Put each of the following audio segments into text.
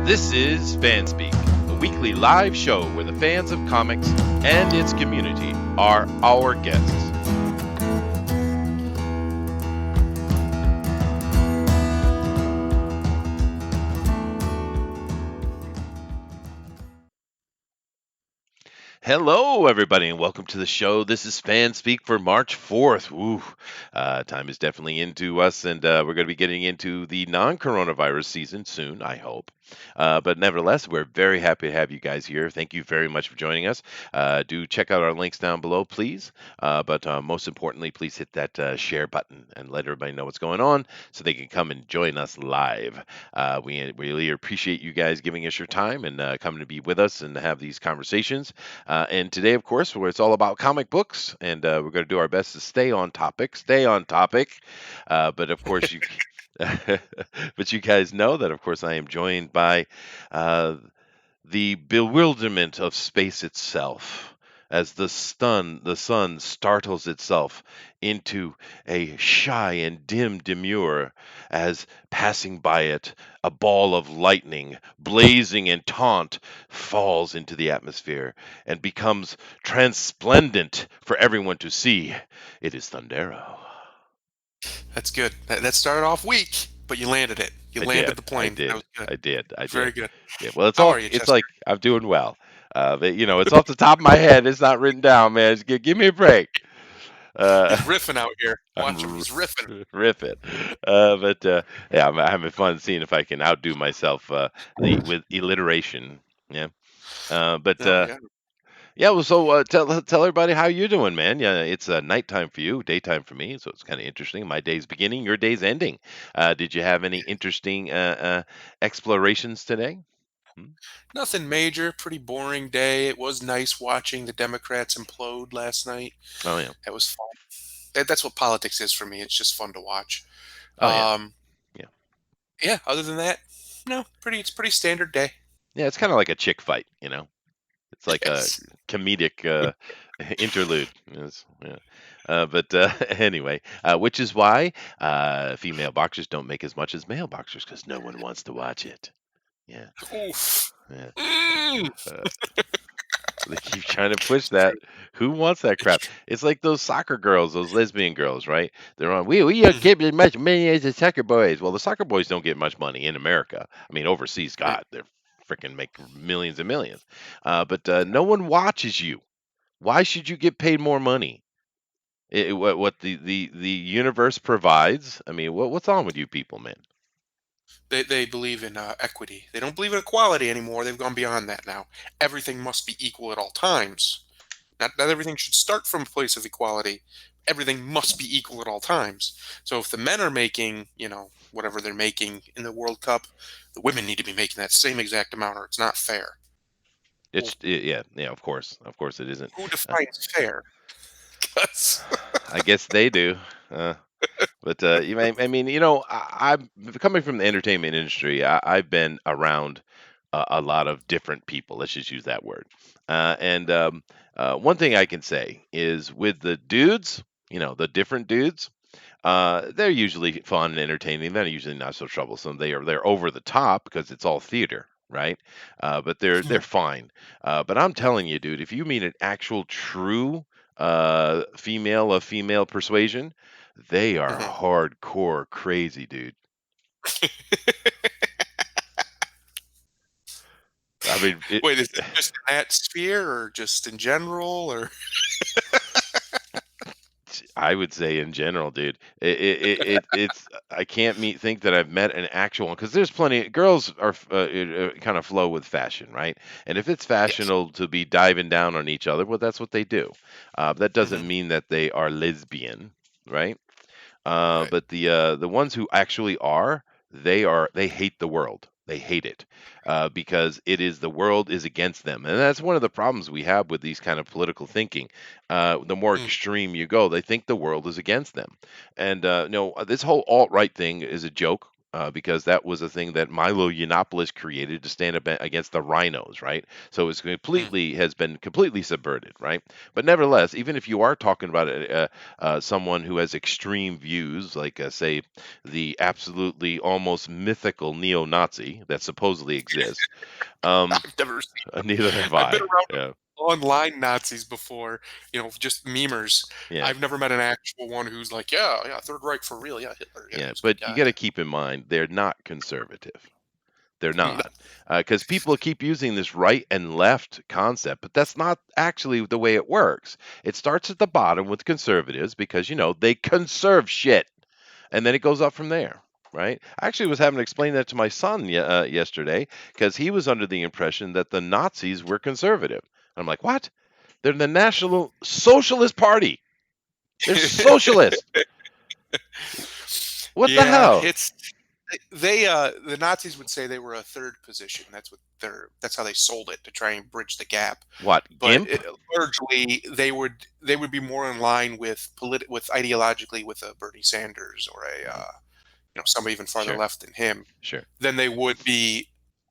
This is FanSpeak, a weekly live show where the fans of comics and its community are our guests. Hello, everybody, and welcome to the show. This is FanSpeak for March 4th. Ooh, time is definitely into us, and we're going to be getting into the non-coronavirus season soon, I hope. But nevertheless, we're very happy to have you guys here. Thank you very much for joining us. Do check out our links down below, please. But most importantly, please hit that share button and let everybody know what's going on so they can come and join us live. We really appreciate you guys giving us your time and coming to be with us and have these conversations. And today, of course, where it's all about comic books, and we're going to do our best to stay on topic. Stay on topic. But of course, you. But you guys know that, of course, I am joined by uh, the bewilderment of space itself as the sun startles itself into a shy and dim demure as passing by it a ball of lightning blazing and taunt falls into the atmosphere and becomes transplendent for everyone to see. It is Thundero. That's good. That started off weak, but you landed it. You I landed did. the I plane. That was did. good. I did. I Very did. good. Yeah. Well, How are you, it's Chester? like I'm doing well. But it's off the top of my head. It's not written down, man. Give me a break. He's Uh, riffing out here. I'm Watch him. He's riffing. riffing. But yeah, I'm having fun seeing if I can outdo myself the with alliteration. Yeah. But Oh yeah. yeah. Well, so tell everybody how you're doing, man. Yeah, it's nighttime for you, daytime for me. So it's kind of interesting. My day's beginning, your day's ending. Did you have any interesting explorations today? Hmm? Nothing major. Pretty boring day. It was nice watching the Democrats implode last night. Oh yeah. That was fun. That's what politics is for me. It's just fun to watch. Oh yeah. Um, Yeah. yeah. Other than that, no. It's pretty standard day. Yeah. It's kind of like a chick fight. It's like a Yes. comedic interlude. Yeah. But anyway, which is why female boxers don't make as much as male boxers because no one wants to watch it. Yeah. Oof. Yeah. Mm. Uh, they keep trying to push that. Who wants that crap? It's like those soccer girls, those lesbian girls, right? They're on. We don't Mhm. get as much money as the soccer boys. Well, the soccer boys don't get much money in America. I mean, overseas, Right. God, they're freaking make millions and millions. But no one watches you. Why should you get paid more money? What the universe provides? I mean, what's on with you people, man? They believe in equity. They don't believe in equality anymore. They've gone beyond that now. Everything must be equal at all times. Not everything should start from a place of equality. Everything must be equal at all times. So if the men are making, whatever they're making in the World Cup, the women need to be making that same exact amount, or it's not fair. Well, Yeah, yeah. Of course, it isn't. who Uh, defines fair? 'Cause- I guess they do. Uh, But I mean, I'm coming from the entertainment industry. I've been around a lot of different people. Let's just use that word. And one thing I can say is with the dudes, the different dudes, they're usually fun and entertaining. They're usually not so troublesome. They're over the top because it's all theater, right? But they're fine. But I'm telling you, dude, if you meet an actual true female of female persuasion, they are Mhm. hardcore crazy, dude. I mean, Wait, is it just in that sphere, or just in general, or? I would say in general, dude, it's I can't think that I've met an actual one because there's plenty. Girls are kind of flow with fashion, right? And if it's Yes. fashionable to be diving down on each other, well, that's what they do. That doesn't Hmm. mean that they are lesbian, right? Right. But the ones who actually they hate the world. They hate it because the world is against them, and that's one of the problems we have with these kind of political thinking. The more Mm. extreme you go, they think the world is against them, and this whole alt right thing is a joke. because that was a thing that Milo Yiannopoulos created to stand up against the rhinos, right? So it's Hmm. completely has been completely subverted, right? But nevertheless, even if you are talking about someone who has extreme views, like say the absolutely almost mythical neo-Nazi that supposedly exists, um, I've never seen one. neither have I've been I. around Yeah, online Nazis before, just memers. yeah. I've never met an actual one who's like, yeah, yeah, Third Reich for real. Yeah, Hitler. Yeah, he Yeah, was a good but you guy. got to Yeah. keep in mind they're not conservative. They're No. not, because people keep using this right and left concept, but that's not actually the way it works. It starts at the bottom with conservatives because they conserve shit, and then it goes up from there. Right? I actually was having to explain that to my son yesterday because he was under the impression that the Nazis were conservative. I'm like, what? They're the National Socialist Party. They're socialist. What the Yeah, hell? it's the Nazis would say they were a third position. That's how they sold it to try and bridge the gap. What, But GIMP? largely they would be more in line with ideologically with a Bernie Sanders or a Mhm. somebody even farther Sure, left than him sure. than they would be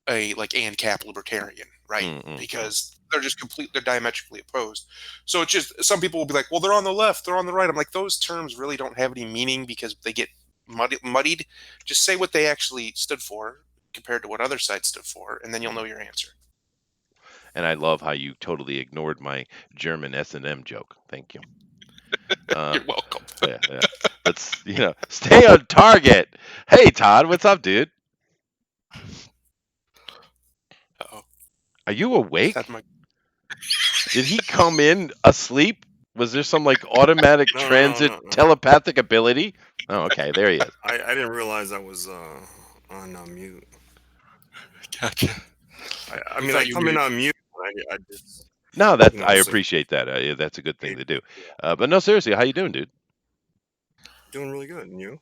a like ANCAP libertarian, right? Mm-mm-mm. Because they're diametrically opposed. So it's just some people will be like, well, they're on the left, they're on the right. I'm like, those terms really don't have any meaning because they get muddied. Just say what they actually stood for compared to what other sides stood for, and then you'll know your answer. And I love how you totally ignored my German S&M joke. Thank you. Uh, You're welcome. yeah, yeah. Let's, stay on target. Hey, Todd, what's up, dude? Uh-oh. Are you Is that awake? my Did he come in asleep? Was there some like automatic No, no, no, transit no, no. telepathic ability? Oh, okay, there he is. I didn't realize I was on mute. gotcha? I We mean, I thought you come in muted. on mute. I just, No, I so appreciate that. Yeah, that's a good thing it, to do. yeah, But no, seriously, how you doing, dude? doing really good. And you?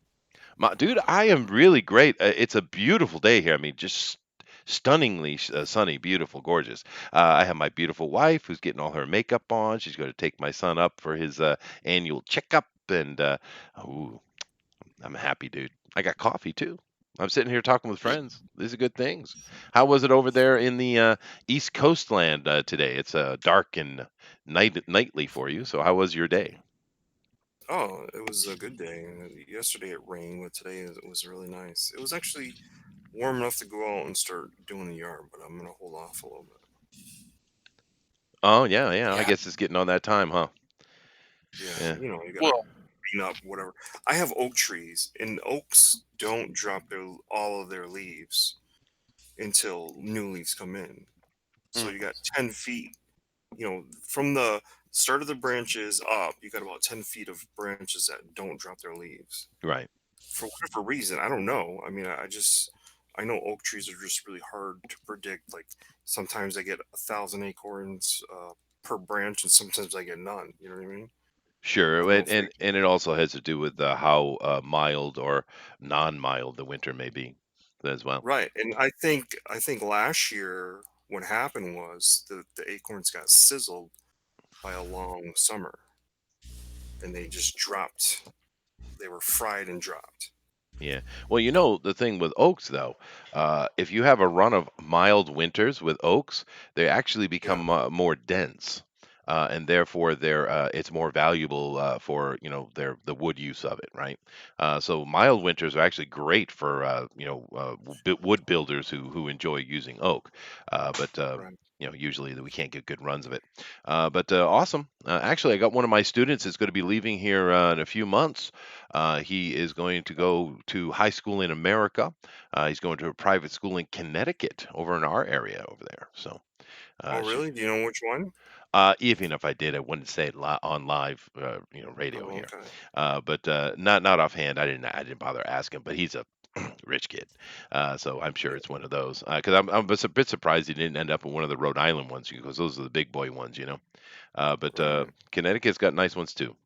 Dude, I am really great. It's a beautiful day here. I mean, just stunningly sunny, beautiful, gorgeous. I have my beautiful wife who's getting all her makeup on. She's going to take my son up for his annual checkup, and ooh, I'm happy, dude. I got coffee too. I'm sitting here talking with friends. These are good things. How was it over there in the East Coast land today? It's dark and nightly for you. So how was your day? Oh, it was a good day. Yesterday it rained, but today it was really nice. It was actually warm enough to go out and start doing the yard, but I'm gonna hold off a little bit. Oh yeah, yeah. I Yeah. guess it's getting on that time, huh? Yeah, Yeah. you gotta Well, clean up whatever. I have oak trees, and oaks don't drop all of their leaves until new leaves come in. So mm, you got 10 feet, from the start of the branches up, you got about 10 feet of branches that don't drop their leaves. Right. For whatever reason, I don't know. I mean, I know oak trees are just really hard to predict. Like sometimes I get 1,000 acorns per branch, and sometimes I get none. You know what I mean? I Sure, don't know and if they. and it also has to do with how mild or non-mild the winter may be as well. Right, and I think last year what happened was the acorns got sizzled by a long summer, and they just dropped. They were fried and dropped. Yeah. Well, the thing with oaks, though, if you have a run of mild winters with oaks, they actually Yeah, become more dense, and therefore it's more valuable for the wood use of it, right? So mild winters are actually great for wood builders who enjoy using oak, but right. usually we can't get good runs of it. But awesome. Actually, I got one of my students is going to be leaving here in a few months. He is going to go to high school in America. He's going to a private school in Connecticut over in our area over there. So, Oh, should, really? Do you know which one? even if I did, I wouldn't say it on live, radio Oh, here. okay. But not offhand. I didn't bother asking. But he's a rich kid, so I'm sure it's one of those. Because I'm a bit surprised he didn't end up in one of the Rhode Island ones because those are the big boy ones. But Right. Connecticut's got nice ones too.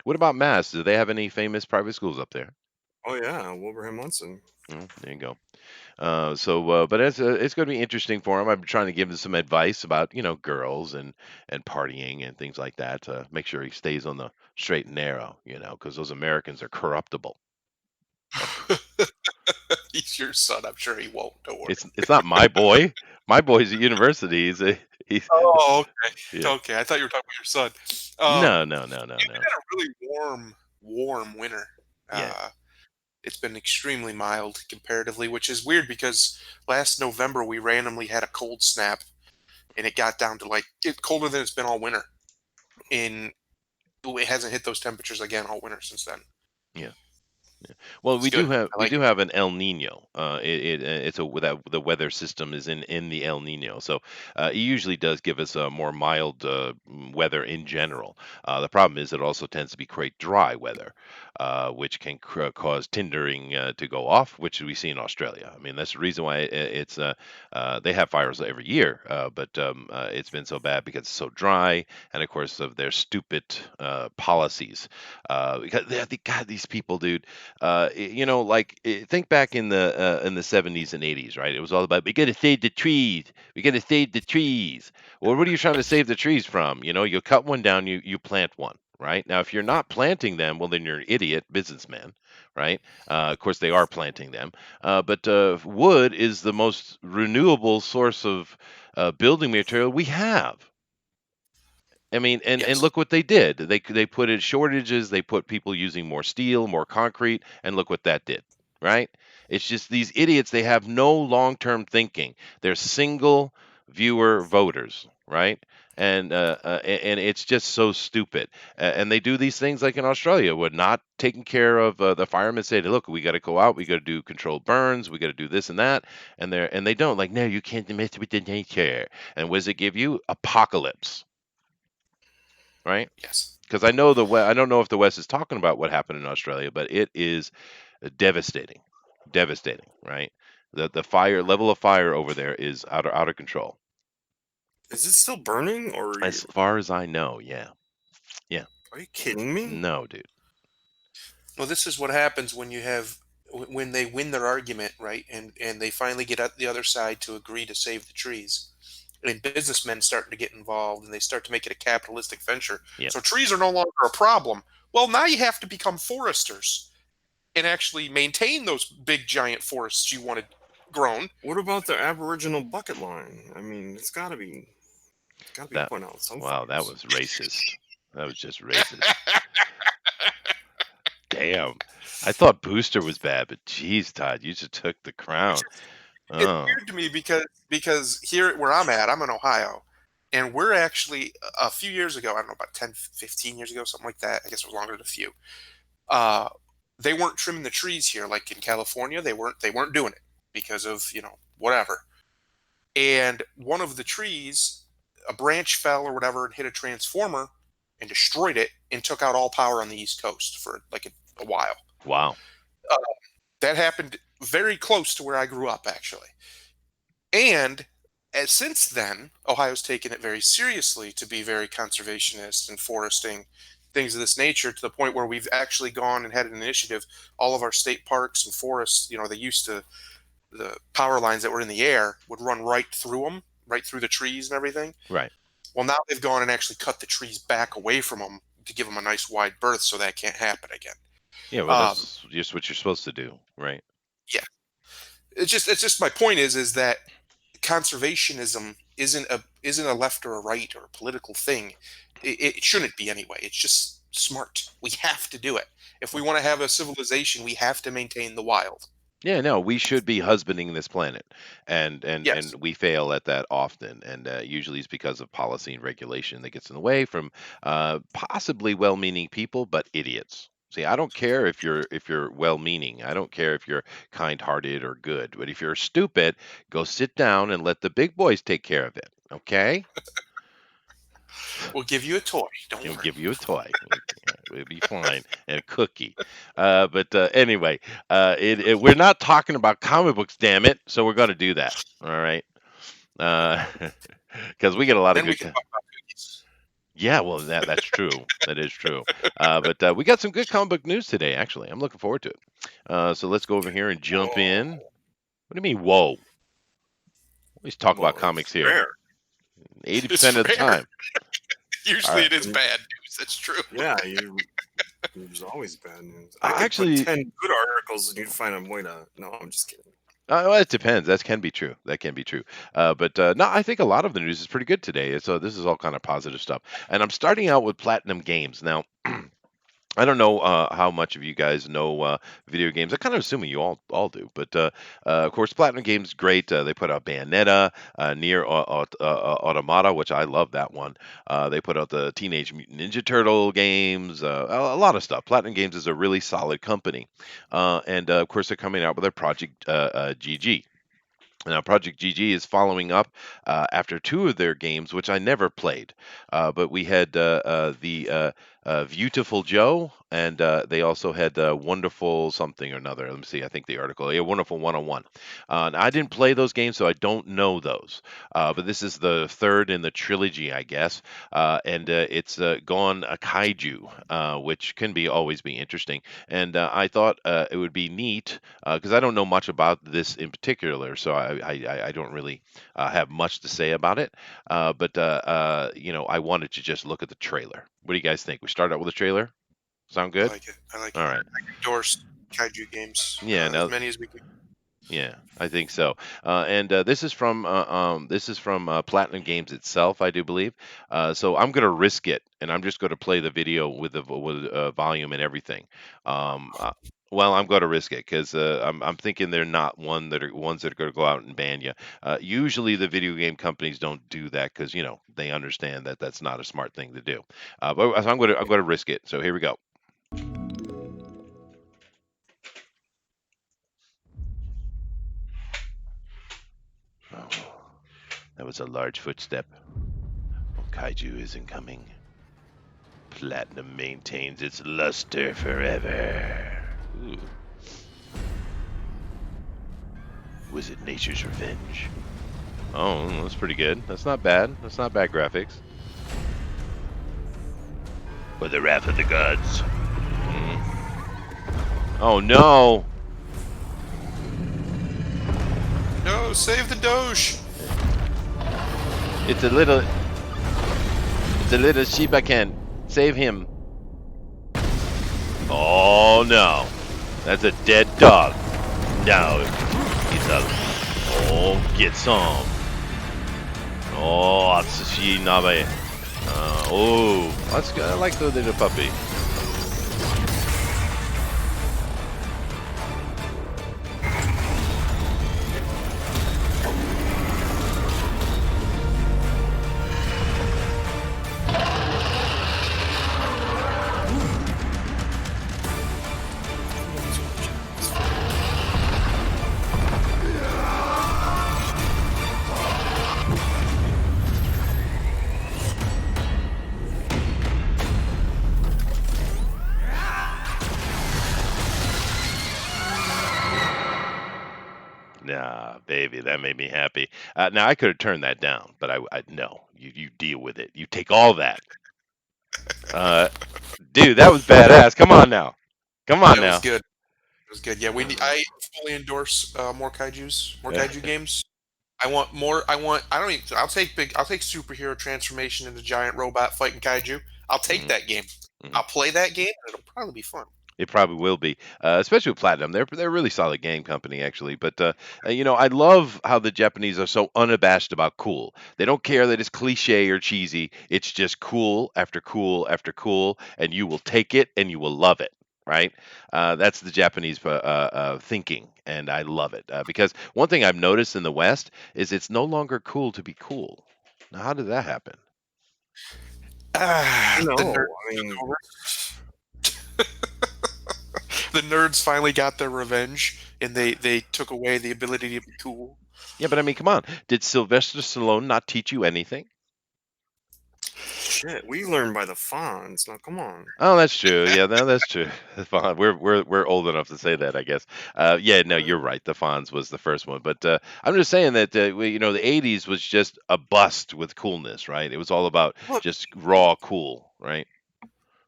What about Mass? Do they have any famous private schools up there? Oh yeah, Wilbraham Munson. There you go. But it's going to be interesting for him. I'm trying to give him some advice about girls and partying and things like that to make sure he stays on the straight and narrow. Because those Americans are corruptible. your son. I'm sure he won't. Don't worry. It's not my boy. My boy's at university. He's Oh, okay. yeah. Okay. I thought you were talking about your son. No, no, no, no, We've no. had a really warm winter. Yeah. It's been extremely mild comparatively, which is weird because last November we randomly had a cold snap and it got down to like colder than it's been all winter. And it hasn't hit those temperatures again all winter since then. Yeah. Well, It's good. I we like do it. have an El Nino. It's a that the weather system is in the El Nino, so it usually does give us a more mild weather in general. The problem is it also tends to be quite dry weather, which can cause tindering to go off, which we see in Australia. I mean, that's the reason why it's they have fires every year, but it's been so bad because it's so dry, and of course of their stupid policies. Because God, these people, dude. Like think back in the 70s and 80s, right? It was all about we got to save the trees. We got to save the trees. Well, what are you trying to save the trees from? You cut one down, you plant one. Right now, if you're not planting them, well, then you're an idiot businessman, right? Of course, they are planting them, but wood is the most renewable source of building material we have. I mean, and Yes. look what they did. They put in shortages. They put people using more steel, more concrete, and look what that did. Right? It's just these idiots. They have no long-term thinking. They're single viewer voters, right? And it's just so stupid. And they do these things like in Australia, where not taking care of the firemen say, "Look, we got to go out. We got to do controlled burns. We got to do this and that." And they don't like, no, you can't mess with the nature. And what does it give you? Apocalypse, right? Yes. Because I know I don't know if the West is talking about what happened in Australia, but it is devastating, devastating, right? The fire level of fire over there is out of control. Is it still burning, or As far as I know, yeah, yeah. are you kidding me? No, dude. Well, this is what happens when you have when they win their argument, right? And they finally get out the other side to agree to save the trees. And businessmen starting to get involved and they start to make it a capitalistic venture. Yep. So trees are no longer a problem. Well, now you have to become foresters and actually maintain those big giant forests you wanted grown. What about the Aboriginal bucket line? I mean, it's got to be That putting out some wow, that fires. was racist. That was just racist. Damn. I thought Booster was bad, but geez, Todd, you just took the crown. It's Oh, weird to me because here where I'm at, I'm in Ohio, and we're actually a few years ago, I don't know, about 10, 15 years ago, something like that. I guess it was longer than a few. Uh, they weren't trimming the trees here like in California. They weren't doing it because of, whatever. And one of the trees, a branch fell or whatever and hit a transformer and destroyed it and took out all power on the East Coast for like a while. wow. Uh, that happened very close to where I grew up, actually. And since then, Ohio's taken it very seriously to be very conservationist and foresting, things of this nature, to the point where we've actually gone and had an initiative. All of our state parks and forests, they used to, the power lines that were in the air would run right through them, right through the trees and everything. Right. Well, now they've gone and actually cut the trees back away from them to give them a nice wide berth so that can't happen again. Yeah, well, Um, that's just what you're supposed to do, right? yeah, it's just my point is that conservationism isn't a left or a right or a political thing. It shouldn't be anyway. It's just smart. We have to do it. If we want to have a civilization, we have to maintain the wild. Yeah, no, we should be husbanding this planet, and Yes. we fail at that often, and usually it's because of policy and regulation that gets in the way from possibly well-meaning people, but idiots. See, I don't care if you're well-meaning. I don't care if you're kind-hearted or good, but if you're stupid, go sit down and let the big boys take care of it. Okay? We'll give you a toy. Don't He'll worry. give you a toy. We'll be fine, and a cookie. But anyway, we're not talking about comic books, damn it. So we're going to do that. All right. Because we get a lot of Then we good. can talk about cookies. Yeah, well, that's true. That is true. But we got some good comic book news today. Actually, I'm looking forward to it. So let's go over here and jump in. Oh, What do you mean? Whoa! Always talk about Well, comics it's here. rare. 80% it's of the rare. time. All Usually right. it is bad news. That's true. Yeah, there's always bad news. I I could actually put 10 good articles and you'd find a way to. No, I'm just kidding. Well, it depends. That can be true. That can be true. But no, I think a lot of the news is pretty good today. So this is all kind of positive stuff. And I'm starting out with Platinum Games now. I don't know how much of you guys know video games. I kind of assuming you all do, but of course, Platinum Games great. They put out Bayonetta, Near Automata, which I love that one. They put out the Teenage Mutant Ninja Turtle games, a lot of stuff. Platinum Games is a really solid company, and of course, they're coming out with their Project GG. Now, Project GG is following up after two of their games, which I never played. But we had Beautiful Joe, and they also had Wonderful something or another. Let me see. I think the article. Yeah, Wonderful 101. And I didn't play those games, so I don't know those. But this is the third in the trilogy, I guess. And it's Gone a Kaiju, which can be always be interesting. And I thought it would be neat because I don't know much about this in particular, so I don't really have much to say about it. But I wanted to just look at the trailer. What do you guys think? We start out with a trailer. Sound I good? like it. I like All it. right. Endorse kaiju games, Yeah. as Now, many as we can. yeah, I think so. And this is from Platinum Games itself, I do believe. So I'm going to risk it, and I'm just going to play the video with the volume and everything. Um, uh, well, I'm going to risk it because I'm thinking they're not ones that are going to go out and ban you. Usually, the video game companies don't do that because they understand that that's not a smart thing to do. But so I'm going to risk it. So here we go. Oh, that was a large footstep. Oh, Kaiju isn't coming. Platinum maintains its luster forever. Ooh. Was it nature's revenge? Oh, that's pretty good. That's not bad. That's not bad graphics. Or the wrath of the gods. Oh no! No, save the Doge. It's a little Shiba Ken. Save him. Oh no. That's a dead dog. No. He's a Oh, get some. Oh, Atsushi Nabe. That's good. I like the little puppy. Nah, baby, that made me happy. Now I could have turned that down, but I no. You deal with it. You take all that. Uh, Dude, that was badass. Come on now. Come on That was now. good. It was good. Yeah, we need. Uh, I fully endorse more kaiju games. I want more. I want. I don't even. I'll take big. I'll take superhero transformation into giant robot fighting kaiju. I'll take mhm, that game. mhm. I'll play that game. And it'll probably be fun. It probably will be, especially with Platinum. They're a really solid game company, actually. But I love how the Japanese are so unabashed about cool. They don't care that it's cliche or cheesy. It's just cool after cool after cool, and you will take it and you will love it. Right? That's the Japanese thinking, and I love it because one thing I've noticed in the West is it's no longer cool to be cool. Now, how did that happen? I The know. nerds I took mean, over. The nerds finally got their revenge, and they took away the ability to be cool. Yeah, but I mean, come on. Did Sylvester Stallone not teach you anything? shit. We learn by the fawns. Now, come on. Oh, that's true. Yeah, no, that's true. Fon we're old enough to say that, I guess. Yeah, no, you're right. The Fonz was the first one, but I'm just saying that the '80s was just a bust with coolness, right? It was all about Look, just raw cool, right?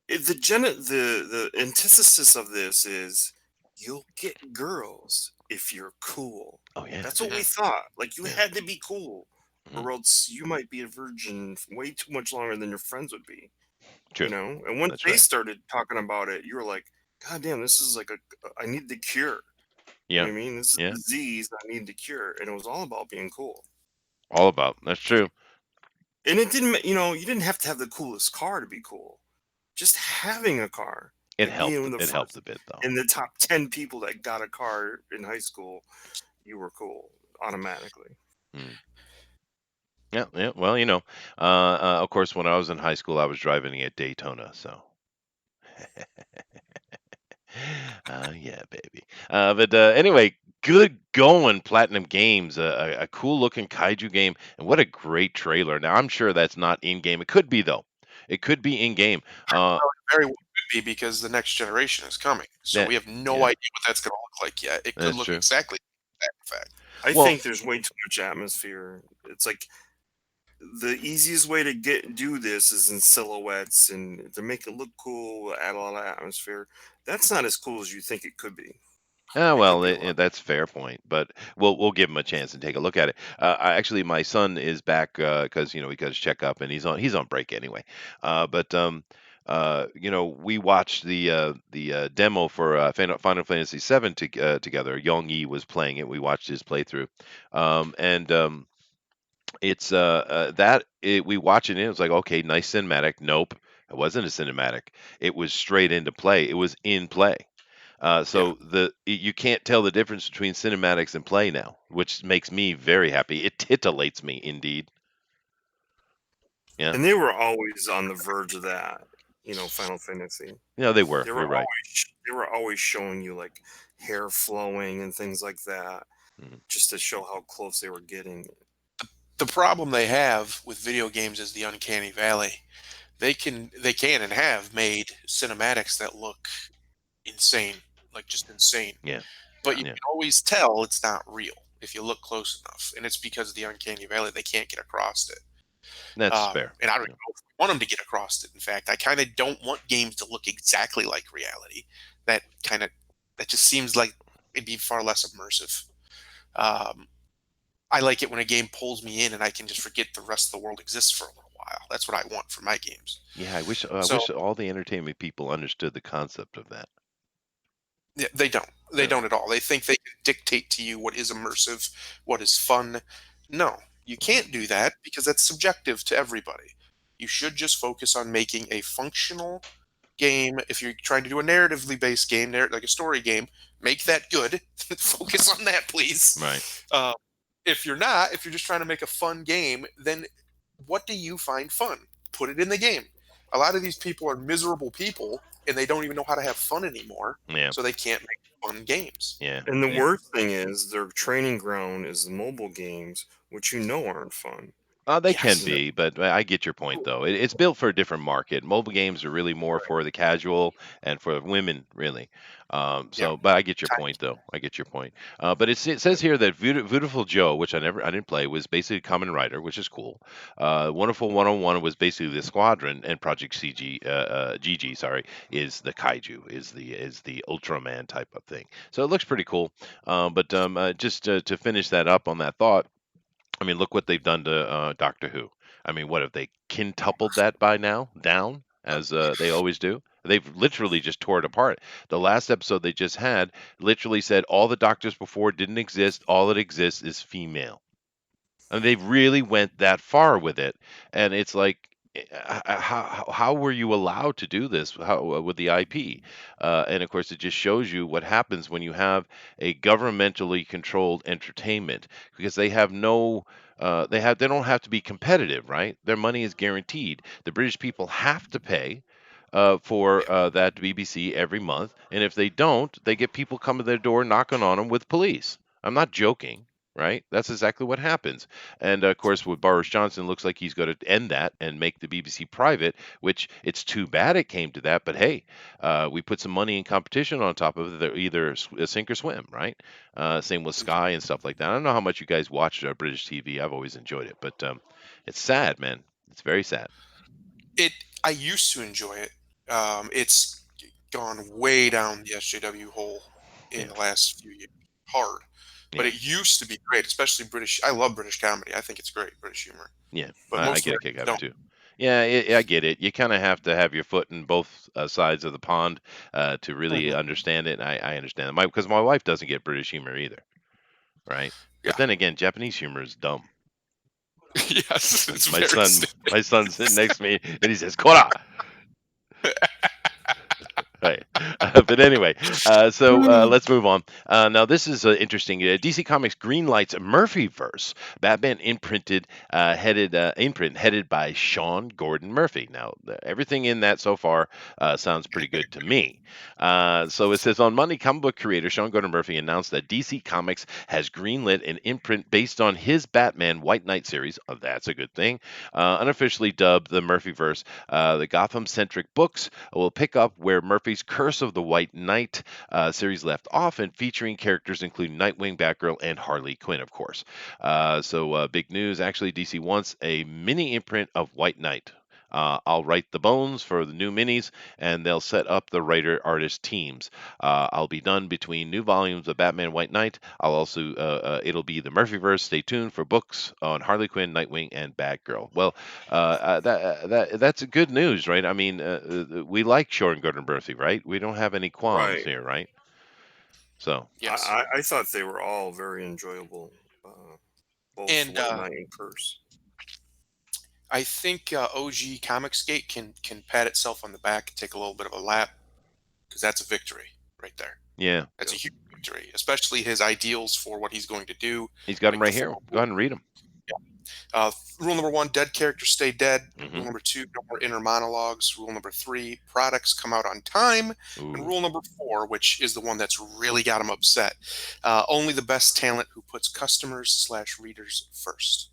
the antithesis of this is you'll get girls if you're cool. Oh yeah, That's what Mhm. we thought. Like you yeah, had to be cool, mhm. or else you might be a virgin way too much longer than your friends would be. True. And once That's they right. started talking about it, you were like, God damn, this is like I need the cure. You know Yeah. what I mean? This is a Yeah. disease that I need to cure, and it was all about being cool. All about. That's true. And it didn't, you didn't have to have the coolest car to be cool. Just having a car, It like being helped. in the It helped first a bit though. in the top 10 people that got a car in high school, you were cool automatically. Mm. Yeah. Yeah. Well, of course, when I was in high school, I was driving at Daytona. So. Yeah, baby. But anyway, good going, Platinum Games. A cool looking kaiju game, and what a great trailer. Now, I'm sure that's not in game. It could be though. It could be in game. Very well could be because the next generation is coming. So That we have no yeah, idea what that's going to look like yet. It could that's look true. exactly like that, in fact. I Well, think there's way too much atmosphere. It's like the easiest way to do this is in silhouettes and to make it look cool, add a lot of atmosphere. That's not as cool as you think it could be. It could well, be a lot. that's a fair point, but we'll give him a chance and take a look at it. Actually, my son is back because he got his checkup and he's on break anyway. But we watched the demo for Final Fantasy VII together. Young E was playing it. We watched his playthrough, and it's we watching it. It was like, okay, nice cinematic. Nope, it wasn't a cinematic. It was straight into play. It was in play. Yeah. So you can't tell the difference between cinematics and play now, which makes me very happy. It titillates me indeed. Yeah, And they were always on the verge of that, Final Fantasy. they were. They were You're right. always showing you like hair flowing and things like that, Mhm. just to show how close they were getting. The problem they have with video games is the uncanny valley. They can and have made cinematics that look insane, like just insane. Yeah, But you yeah, can always tell it's not real if you look close enough, and it's because of the uncanny valley. They can't get across it. that's fair. And I don't Yeah, know if we want them to get across it. In fact, I kind of don't want games to look exactly like reality. That kind of that just seems like it'd be far less immersive. Um, I like it when a game pulls me in and I can just forget the rest of the world exists for a little while. That's what I want for my games. yeah. I So wish all the entertainment people understood the concept of that. yeah, they don't. They Yeah, don't at all. They think they can dictate to you what is immersive, what is fun. No, you can't do that because that's subjective to everybody. You should just focus on making a functional game. If you're trying to do a narratively based game, like a story game, make that good. Focus on that, right. please. If you're not, if you're just trying to make a fun game, then what do you find fun? Put it in the game. A lot of these people are miserable people and they don't even know how to have fun anymore, Yeah, so they can't make fun games. yeah, And the yeah. worst thing is their training ground is the mobile games, which aren't fun. They can Yes. be, but I get your point, though. It's built for a different market. Mobile games are really more for the casual and for women, really. Yeah. But I get your point, though. I get your point. But it says here that Beautiful Joe, which I didn't play, was basically Kamen Rider, which is cool. Wonderful 101 was basically the Squadron, and Project GG, sorry, is the Kaiju, is the Ultraman type of thing. So it looks pretty cool. But just to finish that up on that thought. I mean, look what they've done to Doctor Who. I mean, what have they quintupled that by now down as they always do? They've literally just tore it apart. The last episode they just had literally said all the doctors before didn't exist. All that exists is female. And they really went that far with it, and it's like, how were you allowed to do this? How with the IP? And of course, it just shows you what happens when you have a governmentally controlled entertainment because they don't have to be competitive, right? Their money is guaranteed. The British people have to pay. For Yeah. that BBC every month, and if they don't, they get people coming to their door knocking on them with police. I'm not joking, right? That's exactly what happens. And of course, with Boris Johnson, looks like he's going to end that and make the BBC private, which it's too bad it came to that. But hey, we put some money and competition on top of it. They're either sink or swim, right? Same with Sky and stuff like that. I don't know how much you guys watch British TV. I've always enjoyed it, but it's sad, man. It's very sad. It. I used to enjoy it. It's gone way down the SJW hole in Yeah, the last few years. Hard. But yeah, it used to be great, especially British. I love British comedy. I think it's great, British humor. yeah. But I most get a kick Americans out of it don't. too. Yeah, I get it. You kind of have to have your foot in both sides of the pond to really Mhm. understand it. And I understand that because my wife doesn't get British humor either, right? But Yeah. then again, Japanese humor is dumb. Yes, Like it's very my son's sitting next to me and he says, "Kora." Right. But anyway, let's move on. Now, this is interesting. DC Comics greenlights Murphyverse, Batman imprint headed by Sean Gordon Murphy. Now, everything in that so far sounds pretty good to me. So it says on Monday, comic book creator Sean Gordon Murphy announced that DC Comics has greenlit an imprint based on his Batman White Knight series. Oh, that's a good thing. Unofficially dubbed the Murphyverse. The Gotham centric books will pick up where Murphy's Curse of the White Knight series left off, and featuring characters including Nightwing, Batgirl, and Harley Quinn, of course. Big news. Actually, DC wants a mini imprint of White Knight. I'll write the bones for the new minis, and they'll set up the writer artist teams. I'll be done between new volumes of Batman White Knight. It'll be the Murphyverse. Stay tuned for books on Harley Quinn, Nightwing, and Batgirl. Well, that's good news, right? I mean, we like Shore and Gordon Murphy, right? We don't have any qualms Right. here, right? So, yes. I thought they were all very enjoyable, both And White Knight and Curse. I think OG Comicsgate can pat itself on the back and take a little bit of a lap because that's a victory right there. yeah, That's a Yep. huge victory, especially his ideals for what he's going to do, he's got him like the right here. four. Go ahead and read him. Rule number one: dead characters stay dead. Rule Hmm. number two: no more inner monologues. Rule number three: products come out on time. And Ooh, rule number four, which is the one that's really got him upset: only the best talent who puts customers/readers first.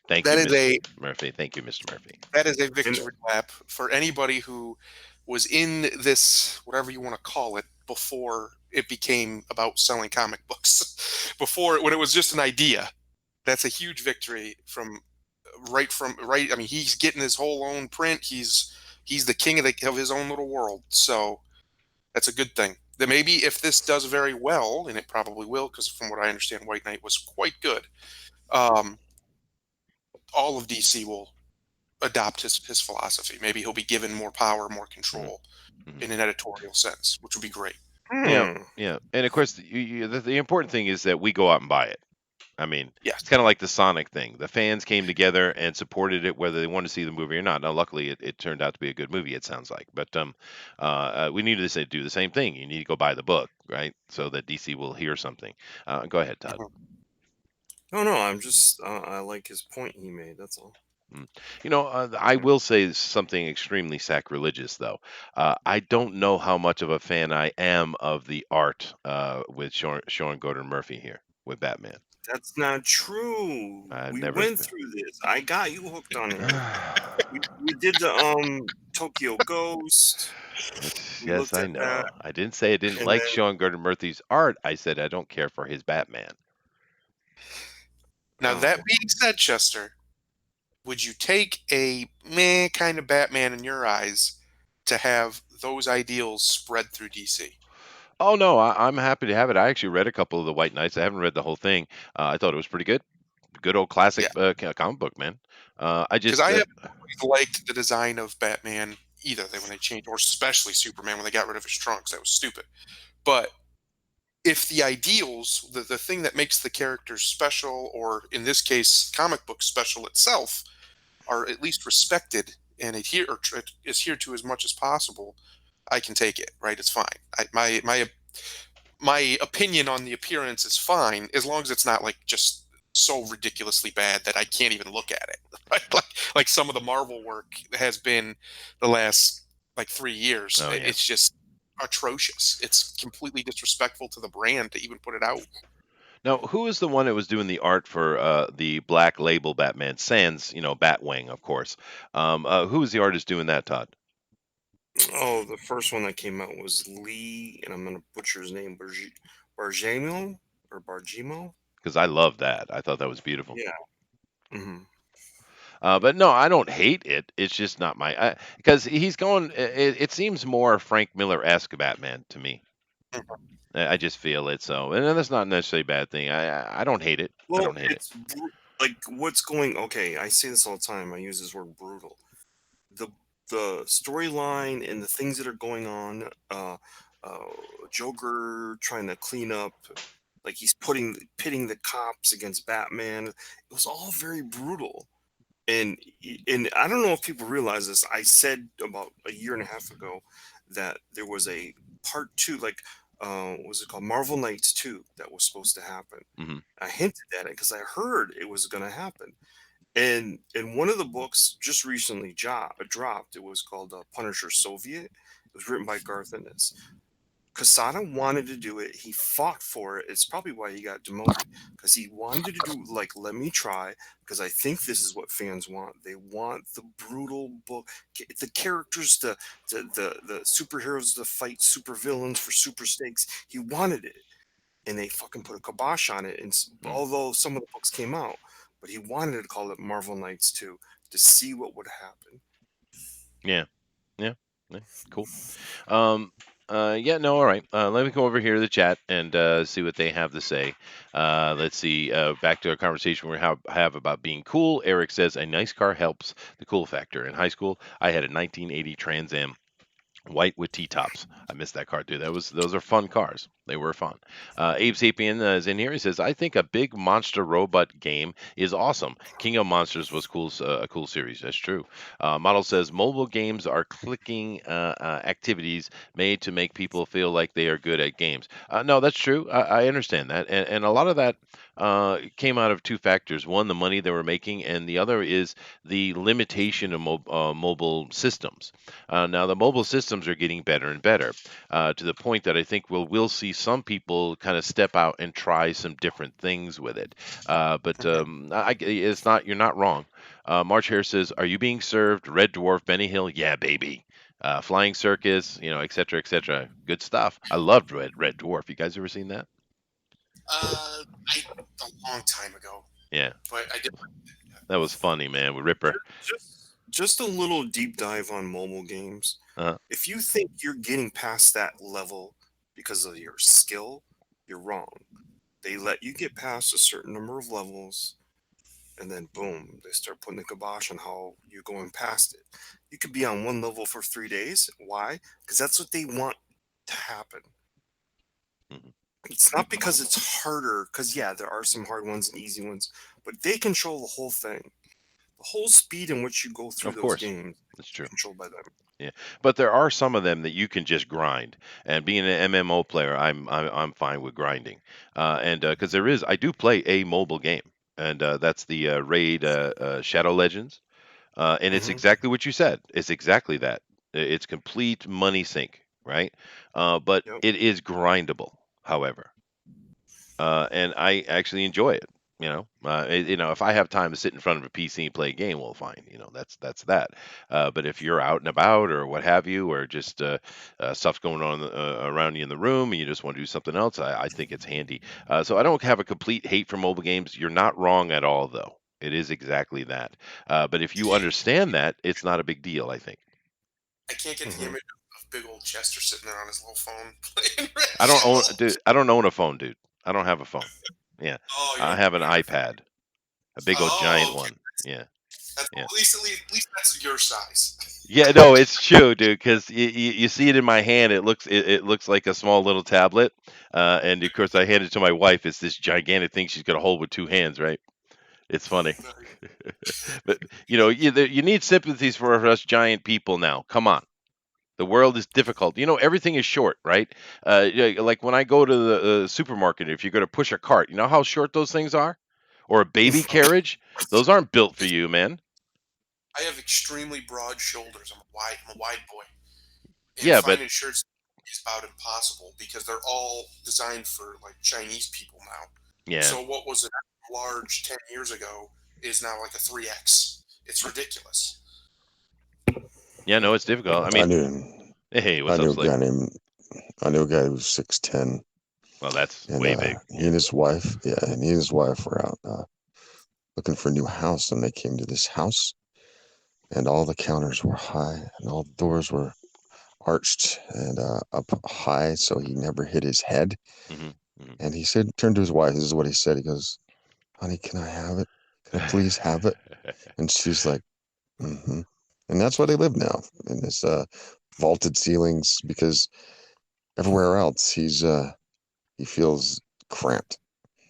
thank That you, is Mr. a Murphy. Thank you, Mr. Murphy. that is a And victory lap for anybody who was in this, whatever you want to call it, before it became about selling comic books. Before, when it was just an idea, that's a huge victory from right. I mean, he's getting his whole own print. He's the king of his own little world. So that's a good thing. Then maybe if this does very well, and it probably will, because from what I understand, White Knight was quite good. Um, all of DC will adopt his philosophy. Maybe he'll be given more power, more Hmm. control Hmm. in an editorial sense, which would be great. Yeah, hmm, yeah, and of course, the important thing is that we go out and buy it. I mean, Yes. it's kind of like the Sonic thing. The fans came together and supported it, whether they wanted to see the movie or not. Now, luckily, it turned out to be a good movie. It sounds like, but we need to do the same thing. You need to go buy the book, right, so that DC will hear something. Go ahead, Todd. Mhm. no, I'm just I like his point he made. That's all. Mm. I Yeah. will say something extremely sacrilegious, though. I don't know how much of a fan I am of the art with Sean Gordon Murphy here with Batman. That's not true. I've We never. went through this. I got you hooked on him. We did the Tokyo Ghost. We Yes, looked I at that, know. I didn't say I didn't and like then Sean Gordon Murphy's art. I said I don't care for his Batman. Now oh, that being said, Chester, would you take a meh kind of Batman in your eyes to have those ideals spread through DC? Oh no, I'm happy to have it. I actually read a couple of the White Knights. I haven't read the whole thing. I thought it was pretty good. Good old classic Yeah, comic book, man. I because just I haven't always liked the design of Batman either. When they changed, or especially Superman when they got rid of his trunks, that was stupid. But if the ideals, the thing that makes the characters special, or in this case, comic book special itself, are at least respected and adhered to as much as possible, I can take it. Right? It's fine. My opinion on the appearance is fine as long as it's not like just so ridiculously bad that I can't even look at it. Right? Like some of the Marvel work has been the last like 3 years. oh yeah. It's just atrocious. It's completely disrespectful to the brand to even put it out. Now, who is the one that was doing the art for the Black Label Batman? Sans, Batwing, of course. Who is the artist doing that, Todd? oh, the first one that came out was Lee, and I'm gonna butcher his name, Bargimo or Bargimo. Because I love that. I thought that was beautiful. Yeah. Hmm. But no, I don't hate it. It's just not my because he's going. It seems more Frank Miller esque Batman to me. I just feel it so, and that's not necessarily a bad thing. I don't hate it. I Well, don't hate it. like what's going. Okay, I say this all the time. I use this word brutal. The the storyline and the things that are going on. Uh, Joker trying to clean up, like he's pitting the cops against Batman. It was all very brutal. And I don't know if people realize this. I said about a year and a half ago that there was a part two, like what was it called, Marvel Knights 2, that was supposed to happen. Hmm. I hinted at it because I heard it was going to happen. And one of the books just recently dropped. It was called Punisher Soviet. It was written by Garth Ennis. Casada wanted to do it. He fought for it. It's probably why he got demoted, because he wanted to do, like, let me try, because I think this is what fans want. They want the brutal book, the characters, the superheroes to fight super villains for super stakes. He wanted it, and they fucking put a kibosh on it. And Hmm. although some of the books came out, but he wanted to call it Marvel Knights 2 to see what would happen. Yeah, yeah, yeah, cool. Um, yeah, no, all right. Let me go over here to the chat and see what they have to say. Let's see. Back to a conversation we have about being cool. Eric says a nice car helps the cool factor. In high school, I had a 1980 Trans Am, white with T-tops. I missed that car, dude. Those are fun cars. They were fun. Abe Sapien is in here. He says, "I think a big monster robot game is awesome. King of Monsters was cool, a cool series. That's true." Model says, "Mobile games are clicking activities made to make people feel like they are good at games." No, that's true. I understand that, and a lot of that came out of two factors. One, the money they were making, and the other is the limitation of mobile systems. Now, the mobile systems are getting better and better to the point that I think we'll see some people kind of step out and try some different things with it. But Mhm. it's not, you're not wrong. March Hare says, "Are you being served Red Dwarf, Benny Hill? Yeah, baby. Flying Circus, et cetera, et cetera. Good stuff. I loved Red Dwarf. You guys ever seen that? I a long time ago, Yeah, but I did. that was funny, man, with Ripper. Just a little deep dive on mobile games. Uh, If you think you're getting past that level because of your skill, you're wrong. They let you get past a certain number of levels, and then boom, they start putting the kibosh on how you're going past it. You could be on one level for 3 days. Why? Because that's what they want to happen. mhm. It's not because it's harder, because yeah, there are some hard ones and easy ones, but they control the whole thing. The whole speed in which you go through Of those course, games that's is true. controlled by them. Yeah, but there are some of them that you can just grind. And being an MMO player, I'm fine with grinding. And because I do play a mobile game, and that's the Raid Shadow Legends. And it's Hmm. exactly what you said. It's exactly that. It's complete money sink, right? But Yep. it is grindable, however, and I actually enjoy it. If I have time to sit in front of a PC and play a game, well, fine. That's that. But if you're out and about or what have you, or just stuff's going on around you in the room and you just want to do something else, I think it's handy. So I don't have a complete hate for mobile games. You're not wrong at all, though. It is exactly that. But if you Can't understand that, it's not a big deal, I think. I can't get the Hmm. image of big old Chester sitting there on his little phone playing Red I don't own, Shadow. dude. I don't own a phone, dude. I don't have a phone. Yeah, Oh, you I don't have get an me on your phone. iPad, a big old Oh, giant okay. one. Yeah. That's Yeah. at least that's your size. Yeah, no, it's true, dude. Because you see it in my hand. It looks like a small little tablet, and of course I hand it to my wife. It's this gigantic thing she's gonna hold with two hands, right? It's funny, Very- but you need sympathies for us giant people now. Come on, the world is difficult. Everything is short, right? Like when I go to the supermarket, if you're gonna push a cart, you know how short those things are, or a baby carriage. Those aren't built for you, man. I have extremely broad shoulders. I'm a wide boy, and Yeah, but finding shirts is about impossible because they're all designed for like Chinese people now. yeah, So what was an large 10 years ago is now like a 3X. It's ridiculous. yeah, no, it's difficult. I I mean, knew hey, I what's up, knew a Slade? guy named I knew a guy who was 6'10", Well, that's and way big. he Yeah. and his wife, yeah, and he and his wife were out looking for a new house, and they came to this house, and all the counters were high, and all the doors were arched and up high, so he never hit his head. Hmm. Hmm. And he said, turned to his wife. This is what he said. He goes, "Honey, can I have it? Please have it." And she's like, "Mm-hmm." And that's where they live now, in this vaulted ceilings, because everywhere else he feels cramped.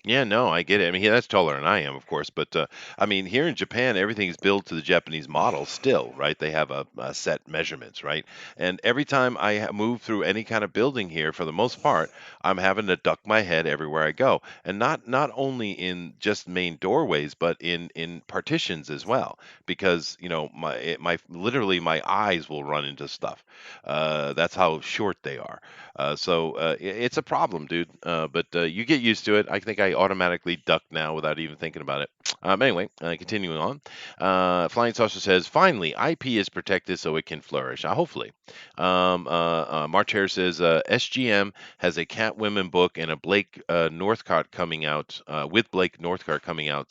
Yeah, no, I get it. I mean, that's taller than I am, of course, but I mean, here in Japan, everything's built to the Japanese model still, right? They have a set measurements, right? And every time I move through any kind of building here, for the most part, I'm having to duck my head everywhere I go, and not only in just main doorways, but in partitions as well, because my literally my eyes will run into stuff. That's how short they are. It's a problem, dude. But you get used to it. I think I automatically duck now without even thinking about it. Anyway, continuing on. Flying Saucer says, finally, IP is protected so it can flourish. Hopefully. March Hare says, SGM has a Catwomen book and a Blake Northcott coming out, with Blake Northcott coming out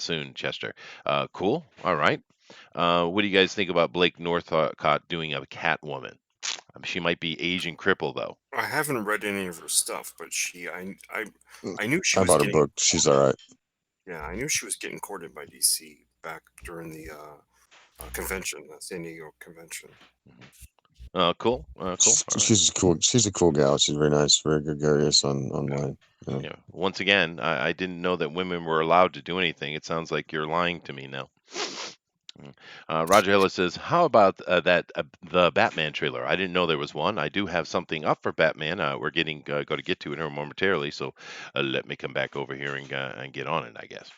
soon, Chester. Cool. All right. What do you guys think about Blake Northcott doing a Catwoman? She might be Asian cripple, though. I haven't read any of her stuff, but Mm, I knew she I was bought her getting book. She's all right. yeah, I knew she was getting courted by DC back during the convention, the San Diego convention. Mhm. Cool. Cool. All right. She's cool. She's a cool gal. She's very nice, very gregarious online. You know. Yeah. Once again, I didn't know that women were allowed to do anything. It sounds like you're lying to me now. Mm. Roger Hillis says, "How about the Batman trailer? I didn't know there was one. I do have something up for Batman. We're getting going to get to it here momentarily. So let me come back over here and get on it. I guess.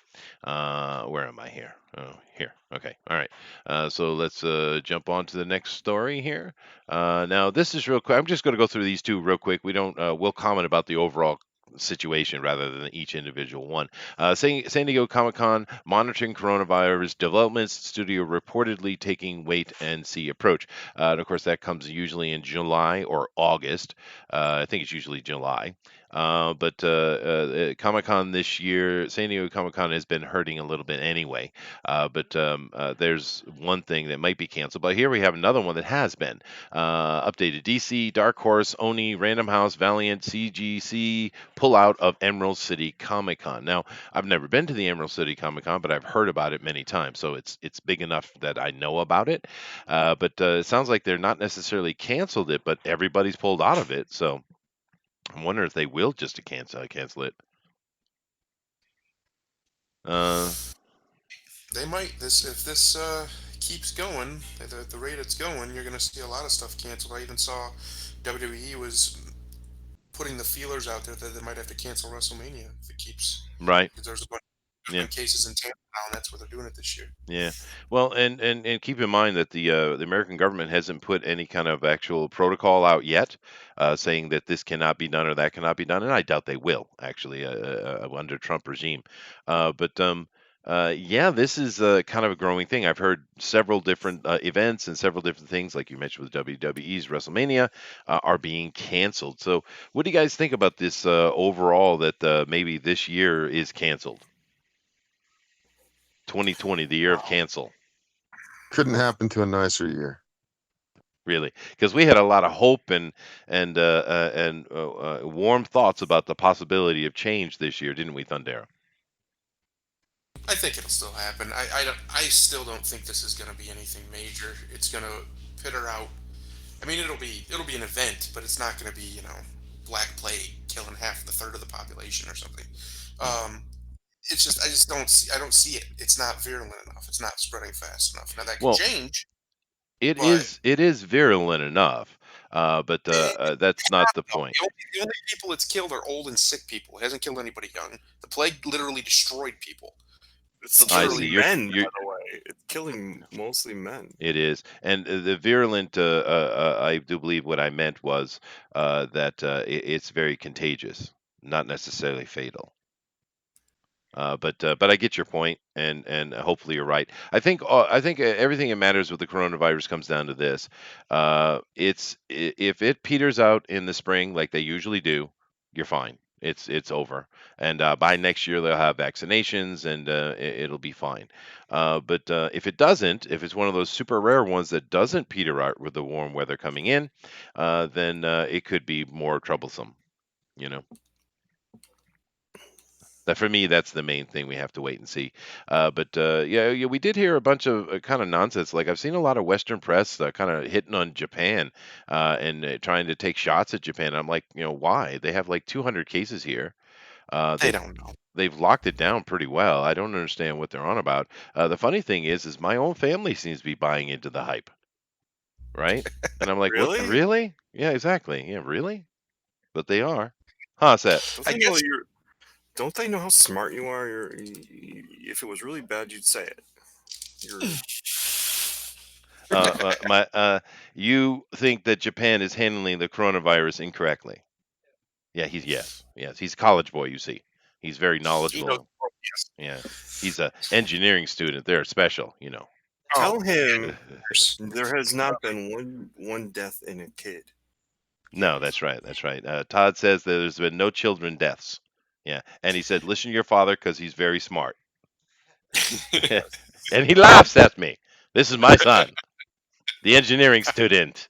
Where am I here? Oh, here. Okay. All right. So let's jump on to the next story here. Now this is real quick. I'm just going to go through these two real quick. We don't. We'll comment about the overall situation rather than each individual one. San Diego Comic Con monitoring coronavirus developments. Studio reportedly taking wait and see approach. And of course, that comes usually in July or August. I think it's usually July. But Comic Con this year, San Diego Comic Con has been hurting a little bit anyway. But there's one thing that might be canceled. But here we have another one that has been updated. DC, Dark Horse, Oni, Random House, Valiant, CGC, pull out of Emerald City Comic Con. Now, I've never been to the Emerald City Comic Con, but I've heard about it many times, so it's big enough that I know about it. But it sounds like they're not necessarily canceled it, but everybody's pulled out of it. So I'm wondering if they will just to cancel it. Uh, They might. This if this keeps going at the rate it's going, you're going to see a lot of stuff canceled. I even saw WWE was putting the feelers out there that they might have to cancel WrestleMania if it keeps, right. because there's Yeah. been cases in Tampa now, and that's where they're doing it this year. Yeah. Well, and keep in mind that the American government hasn't put any kind of actual protocol out yet, saying that this cannot be done or that cannot be done, and I doubt they will actually under Trump regime. Yeah, this is kind of a growing thing. I've heard several different events and several different things, like you mentioned with WWE's WrestleMania, are being canceled. So, what do you guys think about this overall? That maybe this year is canceled. 2020, the year of cancel. Couldn't happen to a nicer year. Really, because we had a lot of hope and warm thoughts about the possibility of change this year, didn't we, Thundera? I think it'll still happen. I still don't think this is going to be anything major. It's going to peter out. I mean, it'll be an event, but it's not going to be Black Plague killing half the third of the population or something. Mm. It's just I don't see it. It's not virulent enough. It's not spreading fast enough. Now that could Well, change, it but is virulent enough, but that's it's not not the though. point. The only people it's killed are old and sick people. It hasn't killed anybody young. The plague literally destroyed people. It's I killing see. Literally, men, You're by the way. It's killing mostly men. It is, and the virulent. I do believe what I meant was that it's very contagious, not necessarily fatal. But I get your point, and hopefully you're right. I think everything that matters with the coronavirus comes down to this: if it peters out in the spring like they usually do, you're fine. It's over, and by next year they'll have vaccinations, and it'll be fine. But if it doesn't, if it's one of those super rare ones that doesn't peter out with the warm weather coming in, then it could be more troublesome. You know. That for me, that's the main thing we have to wait and see. But yeah, yeah, we did hear a bunch of kind of nonsense. Like I've seen a lot of Western press kind of hitting on Japan and trying to take shots at Japan. I'm like, why? They have like 200 cases here. They They've don't know. they've locked it down pretty well. I don't understand what they're on about. The funny thing is my own family seems to be buying into the hype, right? And I'm like, what? Really? Really? Yeah, exactly. Yeah, really? But they are. Huh, Seth? Don't I they know guess you're? Don't they know how smart you are? If it was really bad, you'd say it. You're My you think that Japan is handling the coronavirus incorrectly? Yeah, yes. He's a college boy. You see, he's very he knows. knowledgeable. Yes. Yeah, he's a engineering student. They're special. Oh, tell him there's- there has not been one death in a kid. No, that's right. That's right. Todd says that there's been no children deaths. Yeah, and he said, listen to your father because he's very smart. And he laughs at me. This is my son, the engineering student.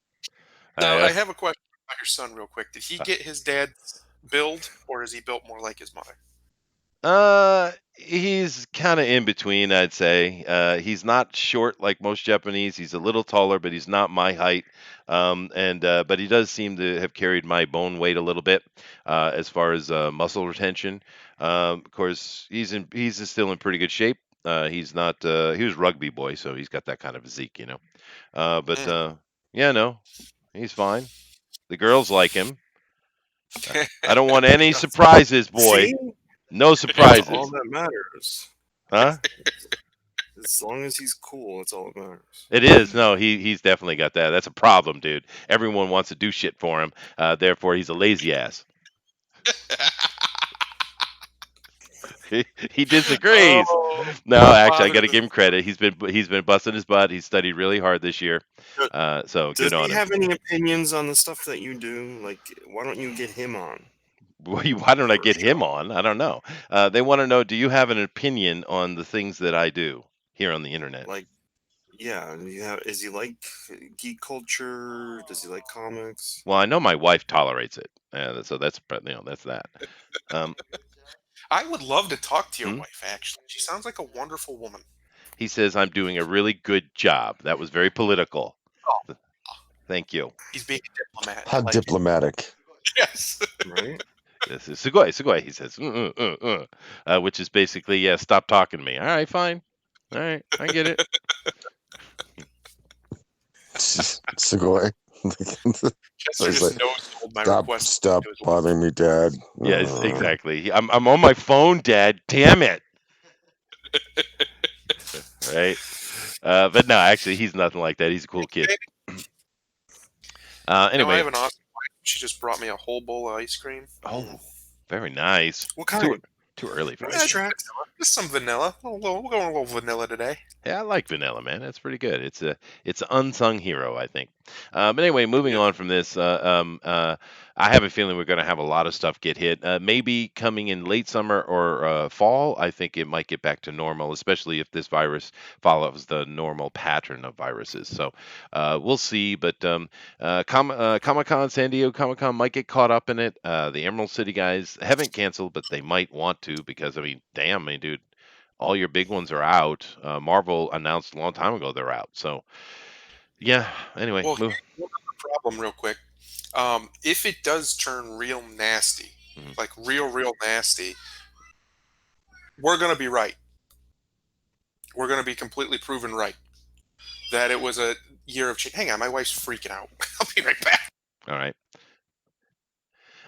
Now, Uh, I have a question about your son, real quick. Did he get his dad's build, or is he built more like his mother? He's kind of in between, I'd say. He's not short like most Japanese. He's a little taller, but he's not my height. And but he does seem to have carried my bone weight a little bit, as far as muscle retention. Of course, he's still in pretty good shape. He's not. He was rugby boy, so he's got that kind of physique. But Mm. yeah, no, he's fine. The girls like him. I don't want any surprises, boy. See, No that's all surprises, that matters. huh? As long as he's cool, that's all that matters. It is. No, he's definitely got that. That's a problem, dude. Everyone wants to do shit for him. Therefore, he's a lazy ass. He disagrees. Oh, No, actually, I Father, got to give him credit. He's been busting his butt. He's studied really hard this year. So does good on he him. have any opinions on the stuff that you do? Like, why don't you get him on Why don't I for a get him show? on? I don't know. They want to know, do you have an opinion on the things that I do here on the internet? Like, yeah, is he like geek culture? Does he like comics? Well, I know my wife tolerates it. So that's that. Um, I would love to talk to your hmm? wife, actually. She sounds like a wonderful woman. He says I'm doing a really good job. That was very political. Oh, Thank you. he's being a diplomat. I How like it. diplomatic. Yes. Right? This is Sugoi, Sugoi, he says, which is basically, yeah, stop talking to me. All right, fine. All right, I get it. Sugoi. Chester He's just like, no-sold my stop, request. stop to his wife. bothering me, Dad. Yes, exactly. I'm on my phone, Dad. Damn it. Right. But no, actually, he's nothing like that. He's a cool kid. No, I Anyway, have an awesome wife. She just brought me a whole bowl of ice cream. oh, very nice. What Too kind? too early for Rice that. tracks? Just some vanilla. We're going a little vanilla today. Yeah, I like vanilla, man. That's pretty good. It's an unsung hero, I think. But anyway, moving Yeah. on from this, I have a feeling we're going to have a lot of stuff get hit. Maybe coming in late summer or fall. I think it might get back to normal, especially if this virus follows the normal pattern of viruses. So we'll see. But Comic Con, San Diego Comic Con might get caught up in it. The Emerald City guys haven't canceled, but they might want to because I mean, damn, I mean, dude, all your big ones are out. Marvel announced a long time ago they're out. So yeah. Anyway, Well, move. here's one other problem, real quick. If it does turn real nasty, Mhm. like real nasty, we're going to be right. We're going to be completely proven right that it was a year of change. Hang on, my wife's freaking out. I'll be right back. All right.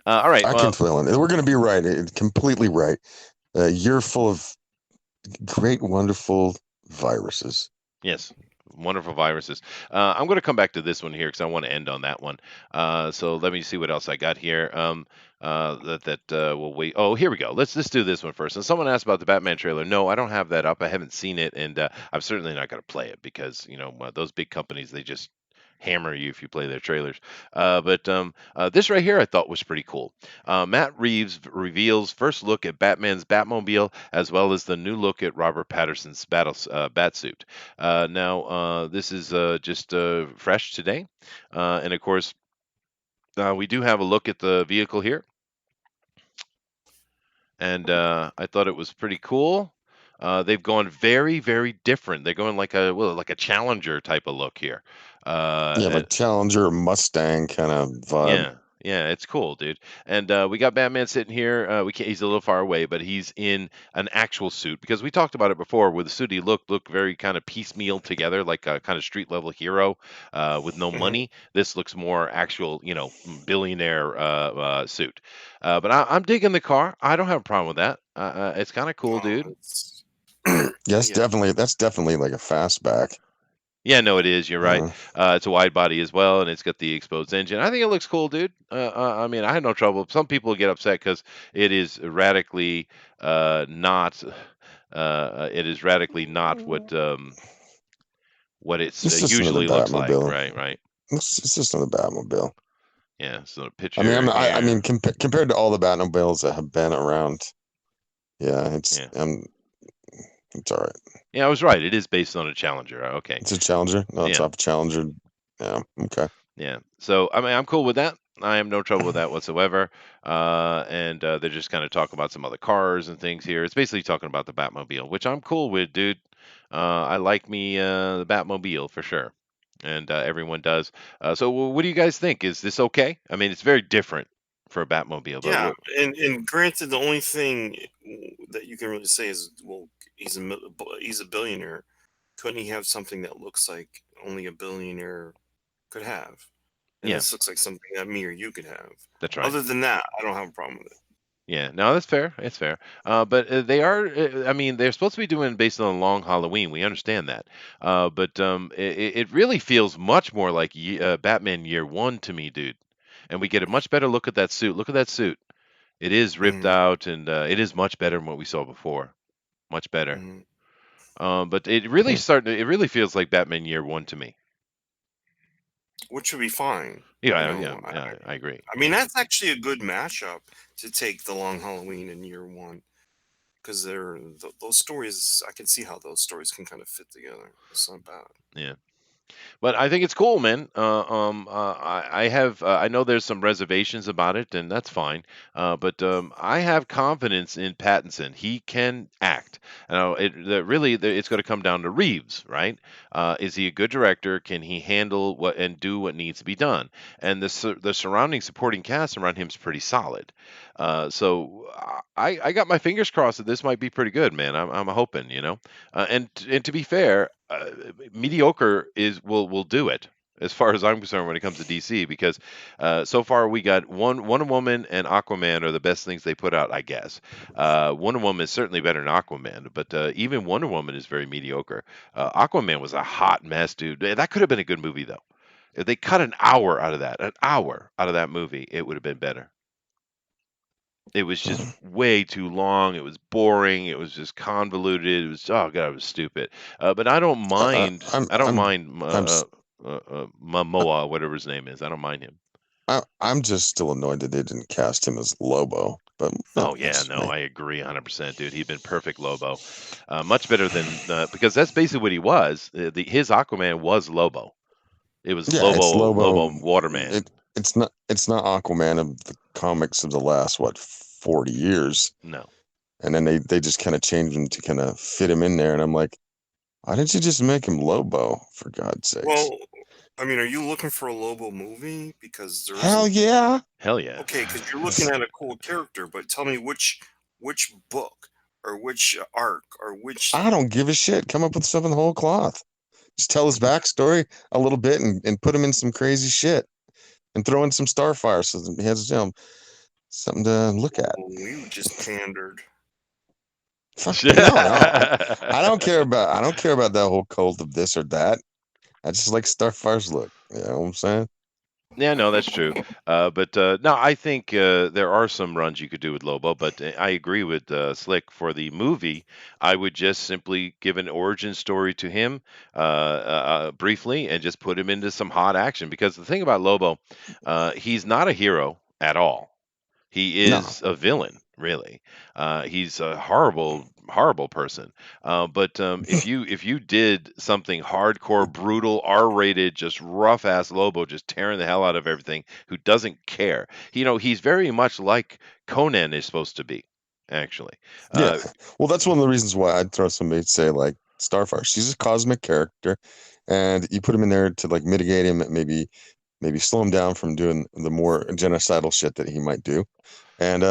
All right. I can feel it. We're going to be right. Completely right. A year full of great, wonderful viruses. Yes. Wonderful viruses. I'm going to come back to this one here because I want to end on that one. So let me see what else I got here. We'll wait. Oh, here we go. Let's do this one first. And someone asked about the Batman trailer. No, I don't have that up. I haven't seen it, and I'm certainly not going to play it because those big companies, they just hammer you if you play their trailers. But this right here I thought was pretty cool. Matt Reeves reveals first look at Batman's Batmobile as well as the new look at Robert Patterson's Batsuit. Now, this is just fresh today. And of course, we do have a look at the vehicle here. and I thought it was pretty cool. They've gone very, very different. They're going like a Challenger type of look here. Yeah, Uh, like Challenger Mustang kind of vibe. yeah, yeah, it's cool, dude. And we got Batman sitting here. We can't, he's a little far away, but he's in an actual suit because we talked about it before. With the suit, he looked very kind of piecemeal together, like a kind of street level hero with no Mhm. money. This looks more actual, billionaire suit. But I'm digging the car. I don't have a problem with that. It's kind of cool, Oh, dude. it's Yes, yeah, definitely. That's definitely like a fastback. Yeah, no, it is. You're right. Uh, It's a wide body as well, and it's got the exposed engine. I think it looks cool, dude. I mean, I had no trouble. Some people get upset because it is radically not. It is radically not what it's it's just another usually looks like. Batmobile. Right, right. It's just another Batmobile. Yeah. So a I mean, picture here. compared to all the Batmobiles that have been around, yeah, Yeah. it's all right. Yeah, I was right. It is based on a Challenger. Okay. It's a Challenger. No, it's Yeah. off a Challenger. Yeah, okay. Yeah. So I mean, I'm cool with that. I have no trouble with that whatsoever. And they're just kind of talking about some other cars and things here. It's basically talking about the Batmobile, which I'm cool with, dude. I like me the Batmobile for sure, and everyone does. So what do you guys think? Is this okay? I mean, it's very different for a Batmobile, but yeah. what? And granted, the only thing that you can really say is, well, he's a billionaire. Couldn't he have something that looks like only a billionaire could have? And Yeah, this looks like something that me or you could have. that's right. Other than that, I don't have a problem with it. Yeah, no, that's fair. It's fair. But they are. I mean, they're supposed to be doing based on a long Halloween. We understand that. But it really feels much more like Batman Year One to me, dude. And we get a much better look at that suit. Look at that suit. It is ripped Hmm. out, and it is much better than what we saw before. Much better. Hmm. But it really Hmm. starting. It really feels like Batman Year One to me. Which would be fine. You Yeah, yeah, know, yeah. I agree. I mean, that's actually a good matchup to take the Long Halloween in year one, because those stories. I can see how those stories can kind of fit together. It's not bad. Yeah. But I think it's cool, man. I know there's some reservations about it, and that's fine. But I have confidence in Pattinson. He can act. Now, it's going to come down to Reeves, right? Is he a good director? Can he handle what and do what needs to be done? And the surrounding supporting cast around him is pretty solid. So I got my fingers crossed that this might be pretty good, man. I'm hoping, and to be fair, mediocre will do it as far as I'm concerned when it comes to DC because so far we got Wonder Woman and Aquaman are the best things they put out, I guess. Wonder Woman is certainly better than Aquaman, but even Wonder Woman is very mediocre. Aquaman was a hot mess, dude. That could have been a good movie though. If they cut an hour out of that movie, it would have been better. It was just way too long. It was boring. It was just convoluted. It was oh god, it was stupid. But I don't mind. I don't mind I'm s- Momoa, whatever his name is. I don't mind him. I'm just still annoyed that they didn't cast him as Lobo. But Oh yeah, that's no, me. I agree 100%, dude. He'd been perfect Lobo, much better than because that's basically what he was. His Aquaman was Lobo. It was Yeah, it's Lobo. Lobo Waterman. It's not Aquaman of the comics of the last 40 years. No. And then they just kind of changed him to kind of fit him in there. And I'm like, why didn't you just make him Lobo for God's sakes? Well, I mean, are you looking for a Lobo movie? Because there Hell isn't. yeah. Hell yeah. Okay, because you're looking at a cool character, but tell me which book or which arc or which. I don't give a shit. Come up with something whole cloth. Just tell his backstory a little bit and put him in some crazy shit and throw in some Starfire so that he has something to look at. Oh, you just pandered. Fuck no. I don't care about that whole cult of this or that. I just like Starfire's look. You know what I'm saying? Yeah, no, that's true. But no, I think there are some runs you could do with Lobo, but I agree with Slick. For the movie, I would just simply give an origin story to him briefly and just put him into some hot action. Because the thing about Lobo, he's not a hero at all. He No. is a villain, really. He's a horrible, horrible person. But if you did something hardcore, brutal, R-rated, just rough ass Lobo, just tearing the hell out of everything, who doesn't care. He's very much like Conan is supposed to be. actually. Yeah. Uh, Well, that's one of the reasons why I'd throw somebody, say, like Starfire. She's a cosmic character, and you put him in there to like mitigate him, maybe slow him down from doing the more genocidal shit that he might do. And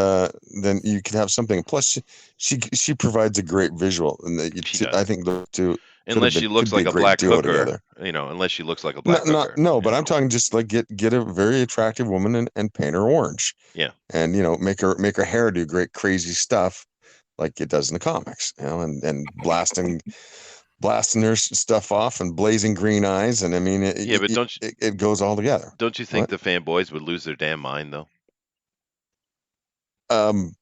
then you could have something. Plus, she provides a great visual, and she I does. think the two Unless she looks could be like a a great black duo hooker, together. unless she looks like a black Not hooker, no, but I'm talking just like get a very attractive woman and paint her orange, Yeah. and make her hair do great crazy stuff like it does in the comics, and blasting her stuff off and blazing green eyes, and I mean Yeah, but it goes all together. don't you think What? the fanboys would lose their damn mind though? Um,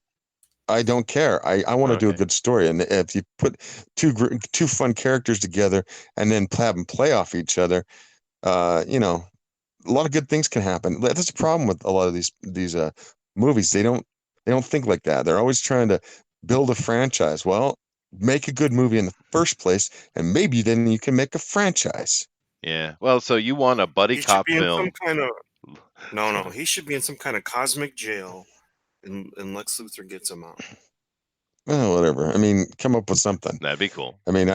I don't care. I want to do a Okay. good story, and if you put two fun characters together and then have them play off each other, uh, you know, a lot of good things can happen. That's the problem with a lot of these movies. They don't think like that. They're always trying to build a franchise. Well, make a good movie in the first place, and maybe then you can make a franchise. Yeah. Well, so you want a buddy He should cop be in some film? kind of no. He should be in some kind of cosmic jail, and Lex Luthor gets him out. Oh, whatever. I mean, come up with something. That'd be cool. I mean,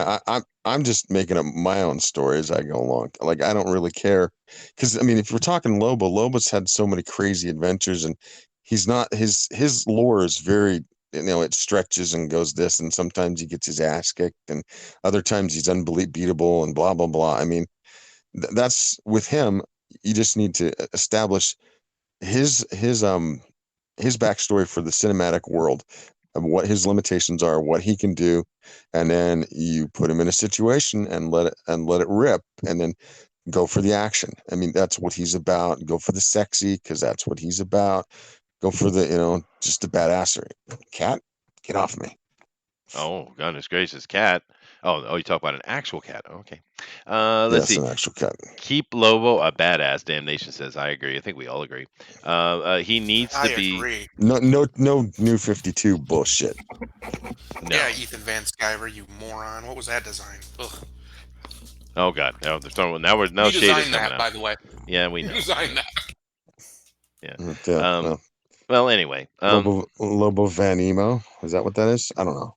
I'm just making up my own story as I go along. Like I don't really care, because I mean, if we're talking Lobo, Lobo's had so many crazy adventures, and he's not his lore is very, it stretches and goes this, and sometimes he gets his ass kicked, and other times he's unbeatable and blah blah blah. I mean, that's with him. You just need to establish his his um his backstory for the cinematic world of what his limitations are, what he can do, and then you put him in a situation and let it rip, and then go for the action. I mean, that's what he's about. Go for the sexy because that's what he's about. Go for the just the badassery. Cat, get off me. Oh, goodness gracious, cat. Oh, you talk about an actual cat. Okay. Let's Yes, see. an actual cat. Keep Lobo a badass. Damnation says. I agree. I think we all agree. He needs I to be. agree. No new 52 bullshit. No. Yeah, Ethan Van Sciver, you moron. What was that design? Ugh. Oh God. No. Now You shade is designed coming that, out. by the way. Yeah, we You know. designed that. Yeah. Yeah, Well, anyway. Lobo Van Emo. Is that what that is? I don't know.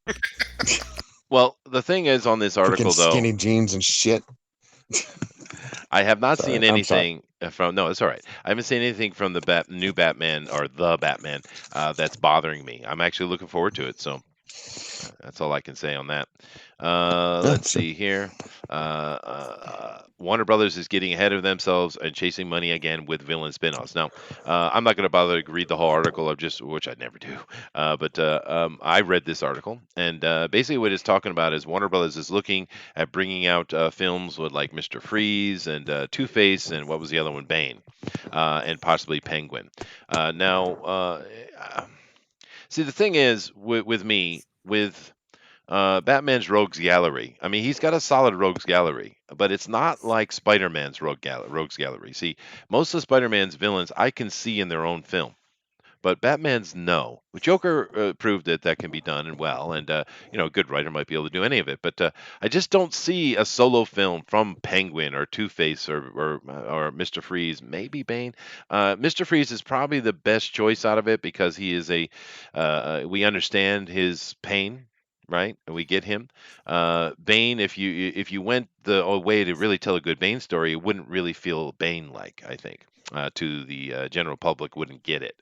Well, the thing is on this Freaking article, though, skinny jeans and shit. I have not Sorry, seen I'm sorry. anything from. No, it's all right. I haven't seen anything from the new Batman or the Batman that's bothering me. I'm actually looking forward to it. So that's all I can say on that. Let's Sure. see here. Warner Brothers is getting ahead of themselves and chasing money again with villain spin-offs. Now, I'm not going to bother to read the whole article of which I never do. But I read this article, and basically what it's talking about is Warner Brothers is looking at bringing out films with like Mr. Freeze and Two-Face and what was the other one, Bane, and possibly Penguin. See, the thing is with me with Batman's Rogues Gallery. I mean, he's got a solid Rogues Gallery, but it's not like Spider-Man's Rogues Gallery. See, most of Spider-Man's villains I can see in their own film, but Batman's no. Joker proved that can be done and well, and a good writer might be able to do any of it. But I just don't see a solo film from Penguin or Two Face or Mister Freeze, maybe Bane. Mister Freeze is probably the best choice out of it because he is we understand his pain. Right, and we get him. Bane, if you went the way to really tell a good Bane story, it wouldn't really feel Bane like. I think to the general public wouldn't get it.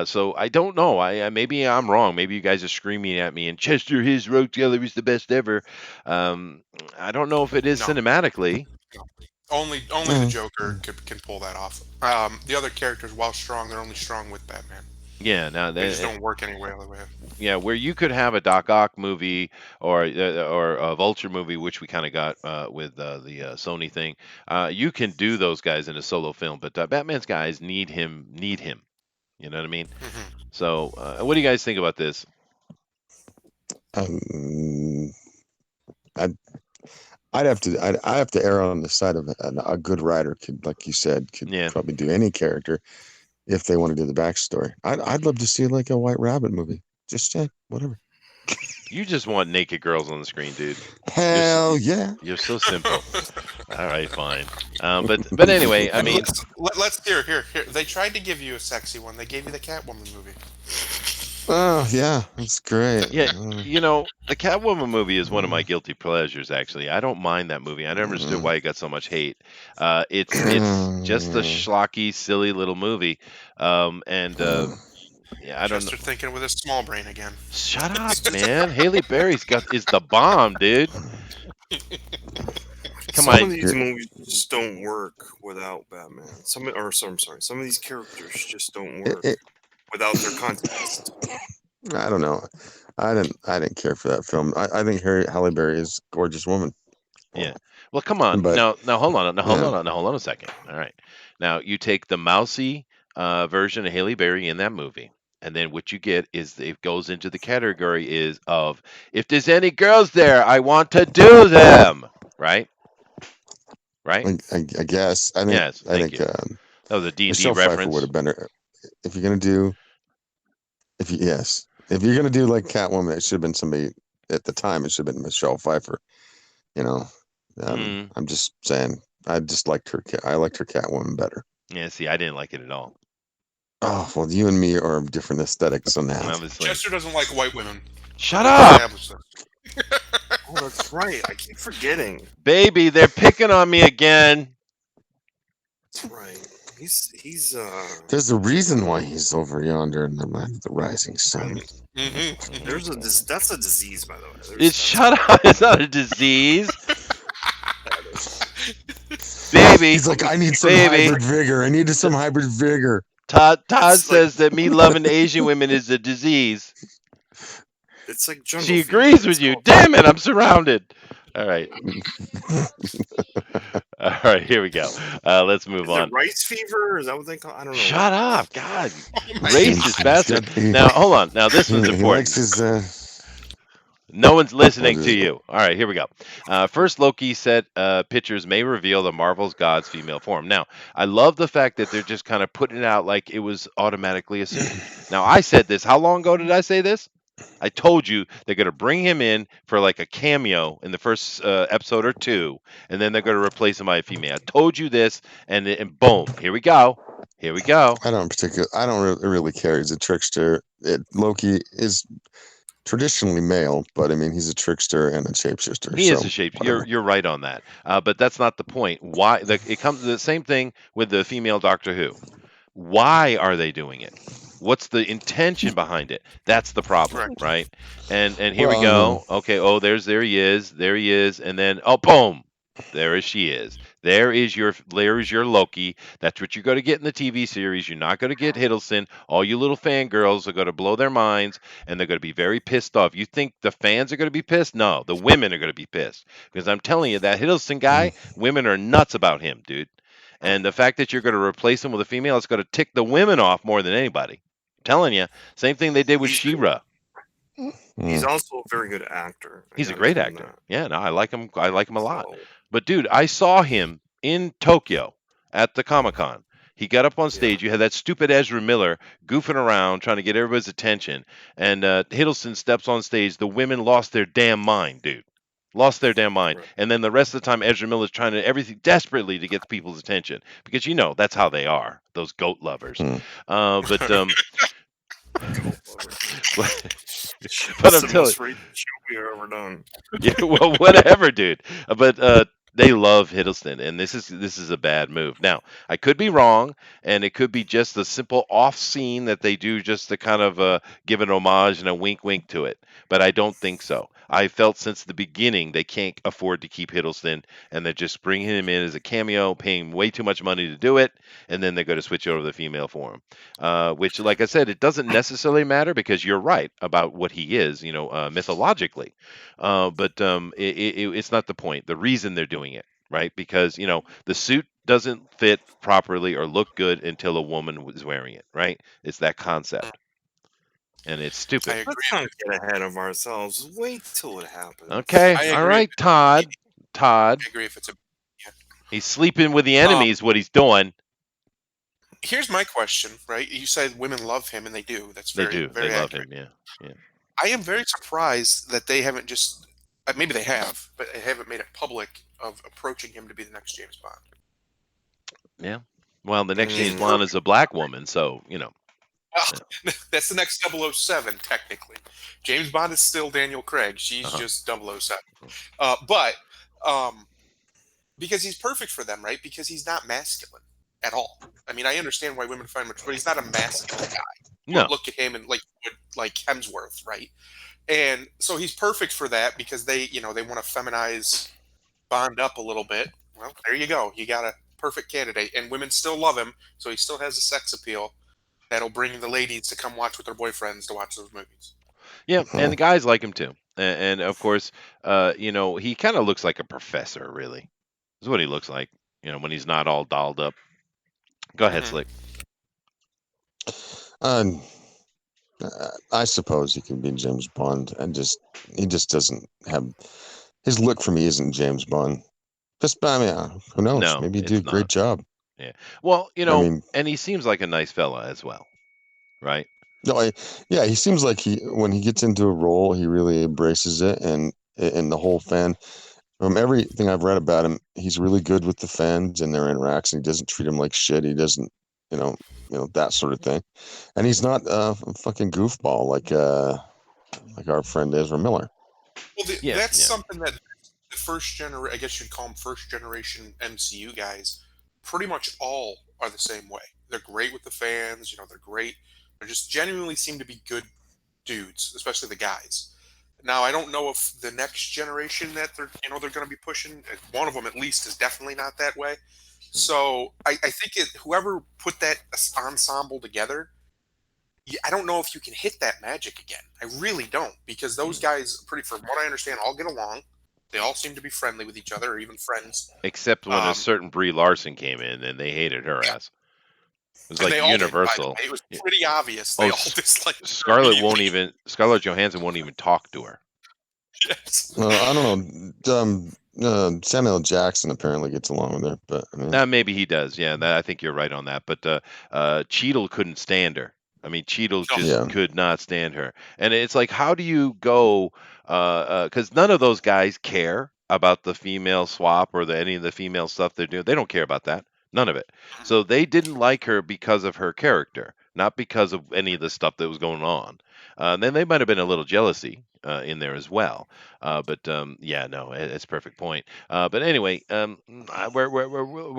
So I don't know. Maybe I'm wrong. Maybe you guys are screaming at me and Chester his Rogue Gallery is the best ever. I don't know if it is No. cinematically. No. Only the Joker can pull that off. The other characters, while strong, they're only strong with Batman. Yeah, now They just don't work any other way. yeah, where you could have a Doc Ock movie or a Vulture movie, which we kind of got with the Sony thing. You can do those guys in a solo film, but Batman's guys need him. You know what I mean? Mhm. So, what do you guys think about this? Um, I'd, I have to err on the side of a good writer could, like you said, could Yeah. probably do any character if they want to do the backstory. I'd love to see like a White Rabbit movie. Just whatever. You just want naked girls on the screen, dude. Hell yeah. You're so simple. All right, fine. But anyway, I mean, let's here. They tried to give you a sexy one. They gave you the Catwoman movie. Oh yeah, that's great. Yeah, the Catwoman movie is one of my guilty pleasures. Actually, I don't mind that movie. I never understood why it got so much hate. It's just a schlocky, silly little movie. And yeah, I don't know. Chester thinking with his small brain again. Shut up, man. Haley Berry's got is the bomb, dude. Come Some of on. these movies just don't work without Batman. I'm sorry. Some of these characters just don't It, work it, without their context. I don't know. I didn't care for that film. I think Halle Berry is a gorgeous woman. Yeah. Well, come on. But Now hold on. Now hold yeah, on. Now hold on a second. All right. Now you take the mousy version of Haley Berry in that movie, and then what you get is it goes into the category is of if there's any girls there, I want to do them. Right. Right. I guess Yes. I Thank think you. That was a D&D Michelle Pfeiffer would reference. have been her. If you're gonna do if you're gonna do like Catwoman, it should have been somebody at the time. It should have been Michelle Pfeiffer. You know, Mm. I'm just saying. I just liked her. I liked her Catwoman better. Yeah. See, I didn't like it at all. Oh well, you and me are of different aesthetics on that. Obviously. Chester doesn't like white women. Shut We've up, established this. Oh, that's right. I keep forgetting. baby. They're picking on me again. That's right. He's There's a reason why he's over yonder in the land of the rising sun. there's that's a disease, by the way. It's shut up. It's not a disease, baby. He's like, I need some Baby. hybrid vigor. I needed some hybrid vigor. Todd It's like- says that me loving Asian women is a disease. It's like jungle She fever. agrees It's with you. called- Damn it, I'm surrounded. All right. All right, here we go. Let's move Is on. it rice fever? Is that what they call? I don't know. Shut up, God. my Racist bastard. He- Now, hold on. Now, this was he important. likes his. No one's listening What to is it? you. All right, here we go. First, Loki set pictures may reveal the Marvel's God's female form. Now, I love the fact that they're just kind of putting it out like it was automatically assumed. Now, I said this. How long ago did I say this? I told you they're going to bring him in for like a cameo in the first episode or two, and then they're going to replace him by a female. I told you this, and boom, here we go. Here we go. I don't really care. He's a trickster. Loki is traditionally male, but I mean, he's a trickster and a shapeshifter. He so is a shape. whatever. You're right on that. But that's not the point. Why? It comes the same thing with the female Doctor Who. Why are they doing it? What's the intention behind it? That's the problem, Correct. right? And here we Well, go. Okay. Oh, there he is, and then oh, boom. She is. There is your Loki. That's what you're going to get in the TV series. You're not going to get Hiddleston. All you little fangirls are going to blow their minds, and they're going to be very pissed off. You think the fans are going to be pissed? No, the women are going to be pissed because I'm telling you that Hiddleston guy, women are nuts about him, dude. And the fact that you're going to replace him with a female is going to tick the women off more than anybody. I'm telling you, same thing they did with He's- She-Ra. He's also a very good actor. I He's a gotta great give him actor. that. Yeah, no, I like him. I like him a lot. So, But dude, I saw him in Tokyo at the Comic Con. He got up on Yeah. stage. You had that stupid Ezra Miller goofing around trying to get everybody's attention, and Hiddleston steps on stage. The women lost their damn mind, dude. Lost their damn mind. Right. And then the rest of the time, Ezra Miller's trying to everything desperately to get people's attention because that's how they are. Those goat lovers. Hmm. But but That's I'm the telling most rated show we ever done. yeah, well, whatever, dude. But they love Hiddleston, and this is a bad move. Now, I could be wrong, and it could be just a simple off scene that they do just to kind of give an homage and a wink, wink to it. But I don't think so. I felt since the beginning they can't afford to keep Hiddleston, and they're just bringing him in as a cameo, paying way too much money to do it, and then they're going to switch over to the female form. Which, like I said, it doesn't necessarily matter because you're right about what he is, mythologically. But it's not the point. The reason they're doing it, right? Because the suit doesn't fit properly or look good until a woman was wearing it, right? It's that concept, and it's I stupid. agree. Let's not get ahead of ourselves. Wait till it happens. Okay, I all agree. right, Todd. I agree if it's a. He's sleeping with the enemy is what he's doing. Here's my question, right? You said women love him, and they do. That's They very, do. very They love accurate. him. Yeah. I am very surprised that they haven't just. Maybe they have, but they haven't made it public of approaching him to be the next James Bond. Yeah. Well, the next James Mm. Bond is a black woman, so Yeah. That's the next 007, technically. James Bond is still Daniel Craig. She's Uh-huh. just 007. But because he's perfect for them, right? Because he's not masculine at all. I mean, I understand why women find him, but he's not a masculine guy. You No. wouldn't look at him and like Hemsworth, right? And so he's perfect for that because they want to feminize Bond up a little bit. Well, there you go. You got a perfect candidate, and women still love him, so he still has a sex appeal that'll bring the ladies to come watch with their boyfriends to watch those movies. Yeah, and Huh. the guys like him too. And of course, he kind of looks like a professor, really. Is what he looks like, when he's not all dolled up. Go ahead, Hmm. Slick. Uh, I suppose he can be James Bond, and he just doesn't have his look for me isn't James Bond. Just I mean, who knows? No, Maybe he'd do a it's great not. job. Yeah. Well, I mean, and he seems like a nice fella as well, right? no, yeah, he seems like when he gets into a role, he really embraces it, and the whole fan. From everything I've read about him, he's really good with the fans and their interactions. He doesn't treat them like shit. He doesn't, you know, that sort of thing. And he's not a fucking goofball like our friend Ezra Miller. Well, Yeah, that's yeah. something that the first generation, I guess you'd call them first generation MCU guys, pretty much all are the same way. They're great with the fans, they're great. They just genuinely seem to be good dudes, especially the guys. Now, I don't know if the next generation that they're going to be pushing, one of them at least is definitely not that way. So I think whoever put that ensemble together, I don't know if you can hit that magic again. I really don't, because those Mm. guys, from what I understand, all get along. They all seem to be friendly with each other, or even friends. Except when a Um, certain Brie Larson came in and they hated her yeah, ass. It was and like they all did. By the universal. way, it was Yeah. pretty obvious. They Oh, all disliked her Scarlett immediately. Johansson won't even talk to her. Yes. I don't know. Samuel Jackson apparently gets along with her, but I mean, Maybe he does. Yeah, I think you're right on that. But Cheadle couldn't stand her. I mean, Cheadle No. just yeah. could not stand her. And it's like, how do you go? Because none of those guys care about the female swap or any of the female stuff they're doing. They don't care about that. None of it. So they didn't like her because of her character, not because of any of the stuff that was going on. Then they might have been a little jealousy in there as well. But yeah, no, it's a perfect point. But anyway, we're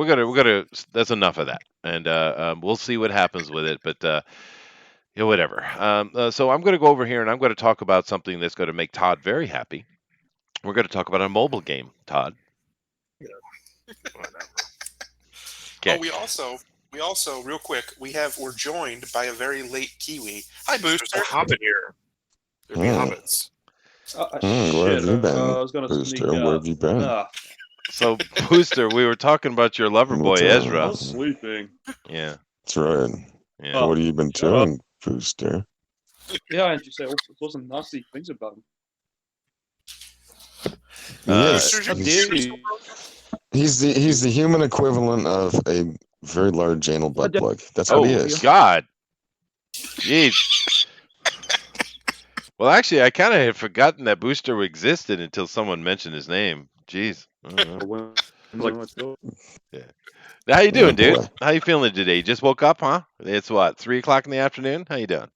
gonna. That's enough of that, and we'll see what happens with it. But yeah, whatever. So I'm gonna go over here and I'm gonna talk about something that's gonna make Todd very happy. We're gonna talk about a mobile game, Todd. Whatever. Oh, Okay. we also real quick, we're joined by a very late Kiwi. Hi, There's Booster. a hobbit here. There'd be Hmm. hobbits. Where have Shit, you I been, was gonna sneak Booster? Where out. have you been? Ah, So Booster, we were talking about your lover boy What's I Ezra. was sleeping. Yeah, That's right. yeah. Oh, What have you been shut up. doing, Booster? Yeah, and you say all sorts of nasty things about him. He Uh, is. Booster's How your dare Booster's you? He's the human equivalent of a very large anal butt plug. That's what he Oh is. God, jeez. Well, actually, I kind of had forgotten that Booster existed until someone mentioned his name. Jeez. I don't know. Yeah. How you Oh doing, dude? boy. How you feeling today? You just woke up, huh? It's what, 3 o'clock in the afternoon? How you doing?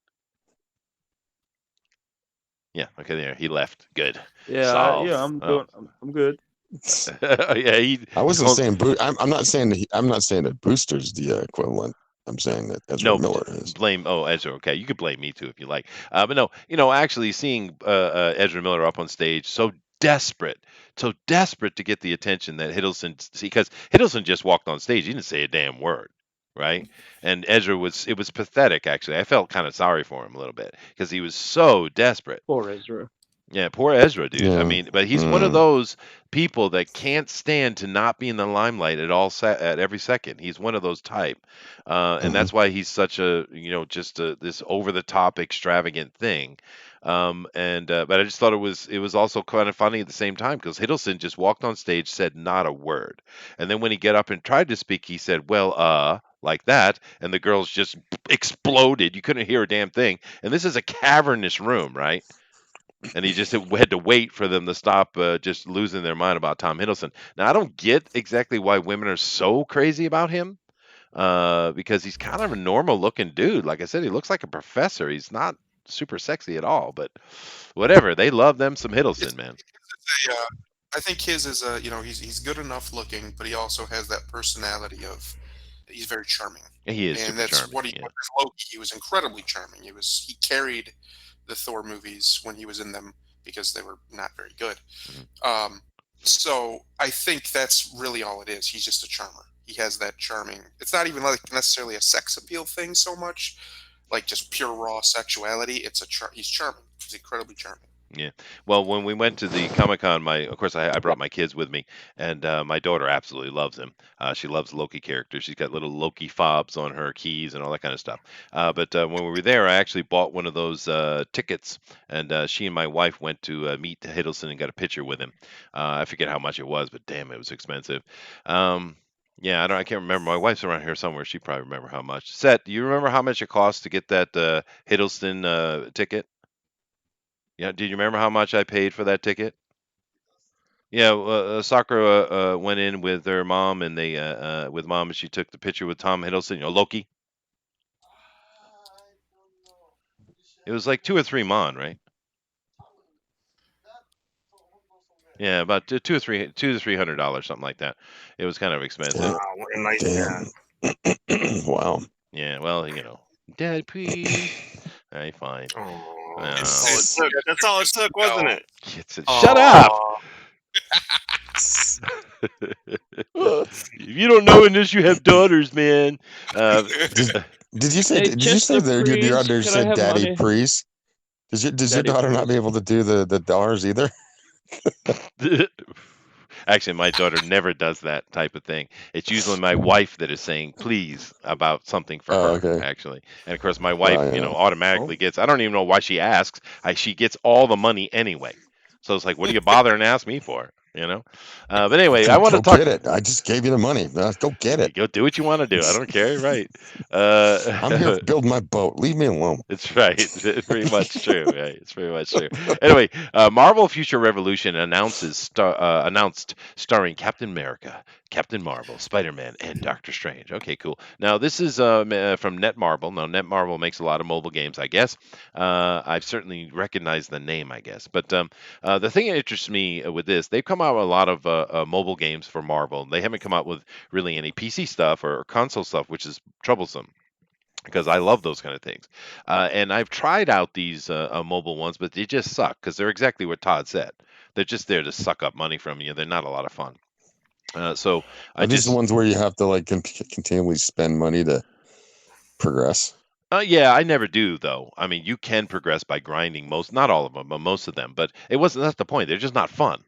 Yeah, okay, there. He left. Good. Solved. I'm Oh. doing. I'm good. Yeah, I he's wasn't going. saying I'm not saying I'm not saying that Booster's the equivalent. I'm saying that Ezra No, Miller is. blame. Oh, Ezra. Okay, you could blame me too if you like. But no, actually seeing Ezra Miller up on stage, so desperate to get the attention that Hiddleston, because Hiddleston just walked on stage, he didn't say a damn word, right? And Ezra it was pathetic actually. I felt kind of sorry for him a little bit because he was so desperate. Poor Ezra. Yeah, poor Ezra, dude. I Yeah. mean, but he's one of those people that can't stand to not be in the limelight at every second. He's one of those type, and Mhm. that's why he's such a just this over the top extravagant thing. And but I just thought it was also kind of funny at the same time because Hiddleston just walked on stage, said not a word, and then when he got up and tried to speak, he said, "Well, like that," and the girls just exploded. You couldn't hear a damn thing, and this is a cavernous room, right? And he just had to wait for them to stop just losing their mind about Tom Hiddleston. Now, I don't get exactly why women are so crazy about him, because he's kind of a normal looking dude. Like I said, he looks like a professor. He's not super sexy at all, but whatever. They love them some It's, Hiddleston, man. I think his is a he's good enough looking, but he also has that personality of he's very charming, He is and super that's charming. what he Yeah. was with Loki. He was incredibly charming. He carried the Thor movies when he was in them because they were not very good. Mhm. So I think that's really all it is. He's just a charmer. He has that charming. It's not even like necessarily a sex appeal thing so much, like just pure raw sexuality. He's charming. He's incredibly charming. Yeah. Well, when we went to the Comic Con, of course, I brought my kids with me, and my daughter absolutely loves him. She loves Loki characters. She's got little Loki fobs on her keys and all that kind of stuff. But when we were there, I actually bought one of those tickets, and she and my wife went to meet Hiddleston and got a picture with him. I forget how much it was, but damn, it was expensive. Um, yeah, I can't remember. My wife's around here somewhere. She probably remember how much. Seth, do you remember how much it cost to get that Hiddleston ticket? Yeah, do you remember how much I paid for that ticket? Yeah, Sakura went in with her mom, and with mom, and she took the picture with Tom Hiddleston. Loki. It was like 2 or 3 mon, right? Yeah, about $200 to $300, something like that. It was kind of expensive. Wow, what a nice Damn. dad. Wow. Yeah, well, Dad, please. All right, fine. Oh, It's, that's all it it's, took. That's all it took, wasn't it? Shut up! If you don't know this, you have daughters, man. Did you say? Hey, Did you say Chester, that your please, daughter can I said have "Daddy, money? please"? Does your Daddy, daughter not please. be able to do the dollars either? Actually, my daughter never does that type of thing. It's usually my wife that is saying please about something for Oh, her, okay. actually. And of course, my wife, Well, yeah. automatically gets, I don't even know why she asks. She gets all the money anyway. So it's like, what do you bother and ask me for? But anyway, I want to Go talk. get it. I just gave you the money. Go get it. Go do what you want to do. I don't care. Right. I'm here to build my boat. Leave me alone. It's right. It's pretty much true. Right. It's pretty much true. Anyway, Marvel Future Revolution announced starring Captain America, Captain Marvel, Spider-Man, and Doctor Strange. Okay, cool. Now this is from Netmarble. Now Netmarble makes a lot of mobile games, I guess. I've certainly recognized the name, I guess. But the thing that interests me with this, they've come out with a lot of mobile games for Marvel. They haven't come out with really any PC stuff or console stuff, which is troublesome because I love those kind of things. And I've tried out these mobile ones, but they just suck because they're exactly what Todd said. They're just there to suck up money from you. They're not a lot of fun. So I Are these the just, ones where you have to like continually spend money to progress? yeah, I never do though. I mean, you can progress by grinding not all of them, but most of them. But that's the point. They're just not fun.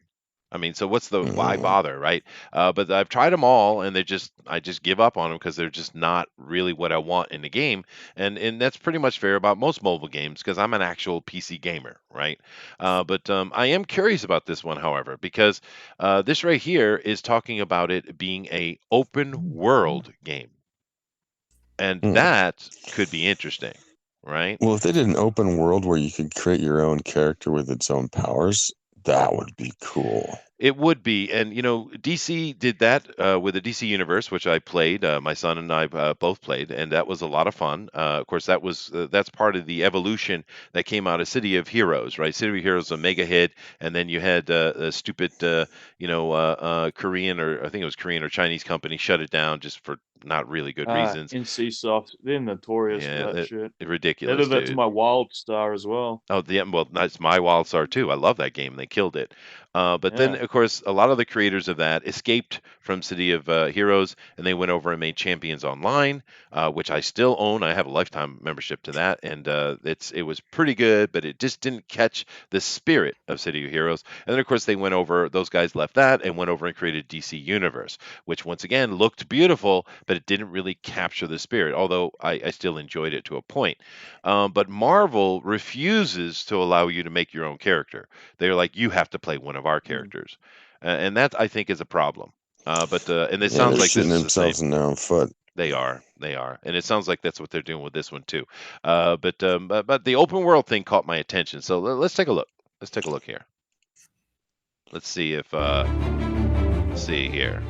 I mean, so why Mm, bother, right? But I've tried them all, and I just give up on them because they're just not really what I want in the game, and that's pretty much fair about most mobile games because I'm an actual PC gamer, right? But I am curious about this one, however, because this right here is talking about it being a open world game, and mm. that could be interesting, right? Well, if they did an open world where you could create your own character with its own powers, that would be cool. It would be, and DC did that with the DC Universe, which I played. My son and I both played, and that was a lot of fun. Of course, that's part of the evolution that came out of City of Heroes, right? City of Heroes was a mega hit, and then you had a stupid, Korean or I think it was Korean or Chinese company shut it down just for not really good reasons. NC they're notorious for Yeah, that shit. They ridiculous, did that to dude. my Wild Star as well. Oh, well, that's my Wild Star too. I love that game. They killed it. But then, Yeah. of course, a lot of the creators of that escaped from City of Heroes, and they went over and made Champions Online, which I still own. I have a lifetime membership to that, and it was pretty good, but it just didn't catch the spirit of City of Heroes. And then, of course, they went over. Those guys left that and went over and created DC Universe, which once again looked beautiful, but it didn't really capture the spirit. Although I still enjoyed it to a point. But Marvel refuses to allow you to make your own character. They're like, you have to play one of our Mm. characters, and that I think is a problem. And it Yeah, sounds they're like this shooting is the same. themselves in their own foot. They are, and it sounds like that's what they're doing with this one too. But the open world thing caught my attention. So let's take a look. Let's take a look here. Let's see if let's see here.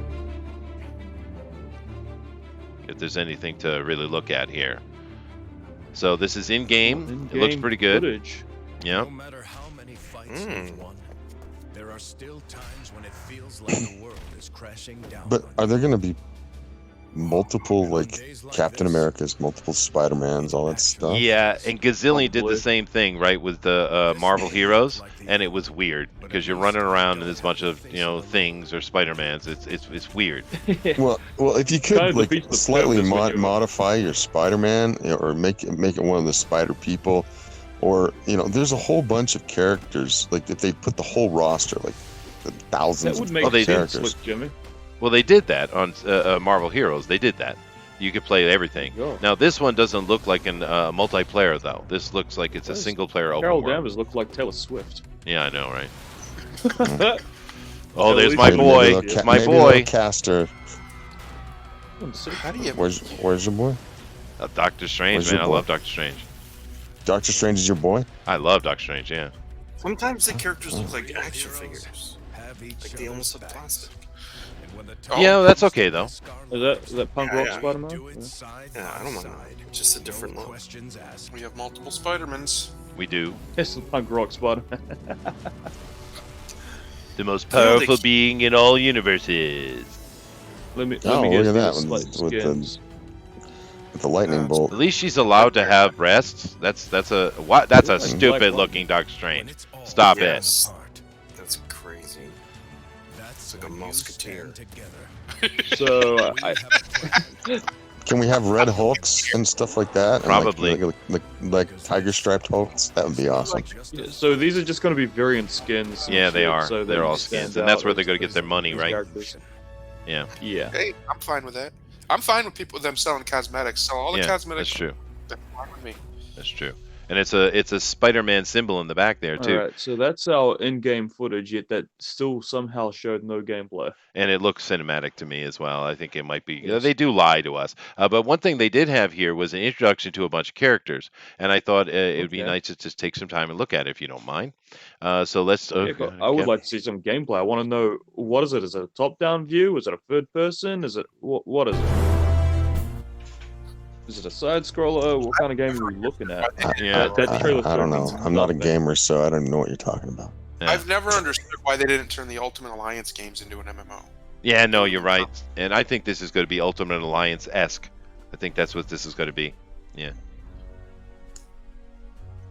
if there's anything to really look at here. So this is in game. In-game It looks pretty good. Footage. Yeah. No matter how many fights you've won, there are still times when it feels like the world is crashing down. But are there going to be multiple, like, Captain Americas, multiple Spider-Mans, all that stuff? Yeah, and Gazillion did the Probably. same thing, right, with the Marvel Heroes, and it was weird because you're running around in this bunch of things or Spider-Mans. It's weird. Well, if you could Kind of like defeats the slightly purpose when you- modify your Spider-Man, or make it one of the Spider people, or there's a whole bunch of characters. Like if they put the whole roster, like the thousands That would of make they sense, characters. look, Jimmy. Well, they did that on Marvel Heroes. They did that. You could play everything. Yeah. Now this one doesn't look like an multiplayer though. This looks like it's a Yes. single-player open Carol world. Danvers looked like Taylor Swift. Yeah, I know, right? Oh, Oh, there's my Maybe boy. they'll It's my maybe boy. they'll cast her. How do you? Where's your boy? Doctor Strange, Where's man. your I boy? love Doctor Strange. Doctor Strange is your boy? I love Doctor Strange. Yeah. Sometimes the characters look like action figures. Like they almost look plastic. Oh, Yeah, that's okay though. Is that punk rock Yeah. Spider-Man? Yeah, I don't mind. It's just a different look. we have multiple Spider-Mans. We do. It's the punk rock Spider-Man. The most You know, they powerful keep- being in all universes. Let me Oh, guess. look at that these one slight with the- skins. With the lightning bolt. At least she's allowed to have breasts. That's a what? That's a Like stupid looking Doctor Strange. Stop it. Yes. That's crazy. It's like a musketeer. So Can we have red Hulks and stuff like that? And Probably. like tiger striped Hulks. That would be awesome. so these are just going to be variant skins. and Yeah, they shit, are. So They're they all stand skins, and that's out where they're as- gonna get their as- money, as right? characters. Yeah. Yeah. Hey, I'm fine with that. I'm fine with them selling cosmetics. Sell all the Yeah, cosmetics. that's true. That's fine with me. That's true. And it's a Spider-Man symbol in the back there too, Alright, so that's our in-game footage, yet that still somehow showed no gameplay. and it looks cinematic to me as well. I think it might be. Yes. They do lie to us, but one thing they did have here was an introduction to a bunch of characters, and I thought it would be Okay. nice to just take some time and look at it if you don't mind. So let's. Yeah, but I would like to see some gameplay. I want to know, what is it? Is it a top-down view? Is it a third person? Is it what is it? Is it a side scroller? What kind of game are we looking at? Yeah. That trailer I don't know. means I'm not a nothing. gamer, so I don't know what you're talking about. Yeah. I've never understood why they didn't turn the Ultimate Alliance games into an MMO. Yeah, no, you're right. And I think this is going to be Ultimate Alliance-esque. I think that's what this is going to be.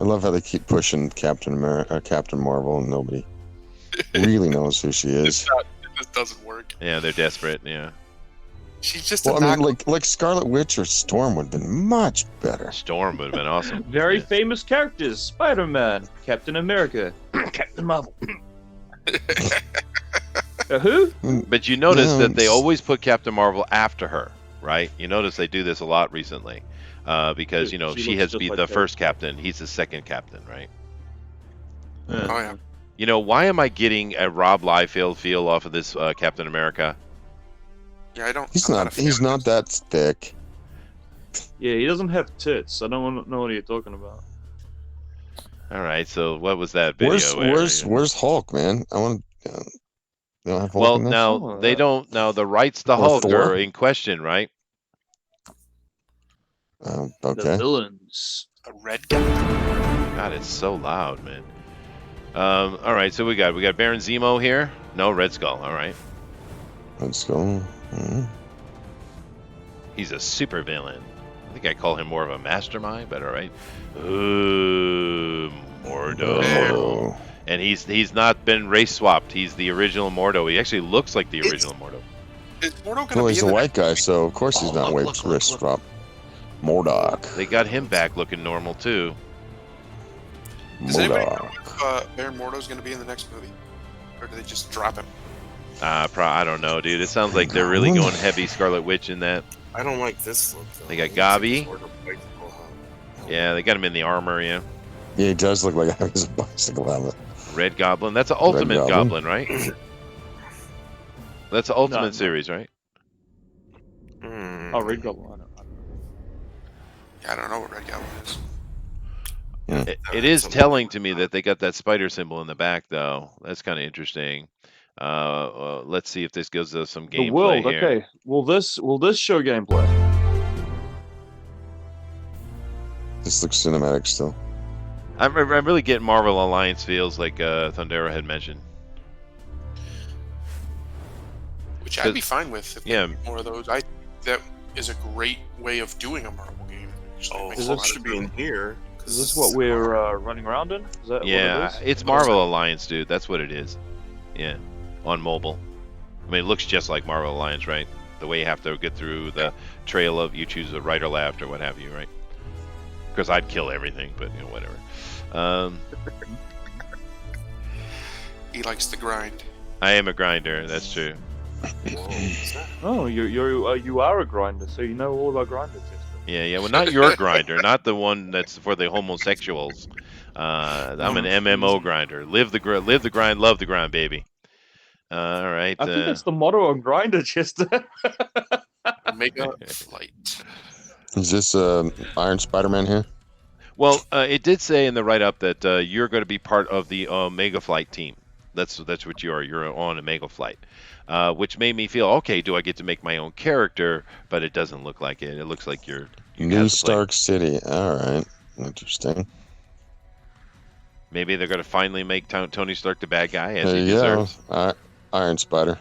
I love how they keep pushing Captain Marvel, and nobody really knows who she is. It just doesn't work. Yeah, they're desperate. Yeah. She's just Well, a I mean, knock- like Scarlet Witch or Storm would have been much better. Storm would have been awesome. Very Yeah. famous characters: Spider-Man, Captain America, Captain Marvel. Who? But you notice No, that they it's- always put Captain Marvel after her, right? You notice they do this a lot recently, because She she looks has just been like the her. first captain. He's the second captain, right? Oh yeah. You know, why am I getting a Rob Liefeld feel off of this Captain America? Yeah, I don't. He's I'm not. a fan He's of not that thick. Yeah, he doesn't have tits. I don't know what you're talking about. All right, so what was that video? Where's Hulk, man? I want. They don't have Hulk Well, in this? now Oh, they yeah. don't. Now the rights to Or Hulk Thor? are in question, right? The Okay. villains. a red guy. God, it's so loud, man. All right, so we got Baron Zemo here. No, Red Skull. All right, Let's go. he's a super villain. I think I call him more of a mastermind, but all right. Ooh, Mordo. Oh. And he's not been race swapped. He's the original Mordo. He actually looks like the original Mordo. Is Mordo gonna Well, be he's in a the white guy, so of course he's Oh, not look, wrist look. drop. Mordok. They got him back looking normal too. Does anybody know Mordok. if Baron Mordo's going to be in the next movie, or do they just drop him? I don't know, dude. It sounds like they're really going heavy Scarlet Witch in that. I don't like this look. Though. They got It looks like Gabi. sort of like, Yeah, they got him in the armor. Yeah, Yeah, he does look like he's a bicycle helmet. Red Goblin. That's an Ultimate Goblin. Goblin, right? That's an Ultimate No. series, right? Oh, Red Goblin. I know. Yeah, I don't know what Red Goblin is. It is telling to me that they got that spider symbol in the back, though. That's kind of interesting. Let's see if this gives us some The gameplay world. here. Okay. Will this show gameplay? This looks cinematic still. I'm really getting Marvel Alliance feels like Thundera had mentioned. Which I'd be fine with if yeah. they did more of those. That is a great way of doing a Marvel game. Actually, Oh, makes a Hulk lot of should be in here. Is this what we're running around in? Is that Yeah, what it is? it's Marvel Alliance, dude. That's what it is. Yeah, on mobile. I mean, it looks just like Marvel Alliance, right? The way you have to get through the trail of you choose the right or left or what have you, right? Because I'd kill everything, but you know, whatever. He likes the grind. I am a grinder. That's true. Oh, you are a grinder, so you know all about grinders. Yeah. Well, not your grinder, not the one that's for the homosexuals. I'm an MMO grinder. Live the grind, love the grind, baby. All right. I think that's the motto on Grinder, Chester. Omega Flight. Is this Iron Spider-Man here? Well, it did say in the write-up that you're going to be part of the Omega Flight team. That's what you are. You're on Omega Flight, which made me feel okay. Do I get to make my own character? But it doesn't look like it. It looks like you New Stark City. All right, interesting. Maybe they're going to finally make Tony Stark the bad guy as he deserves. Iron Spider.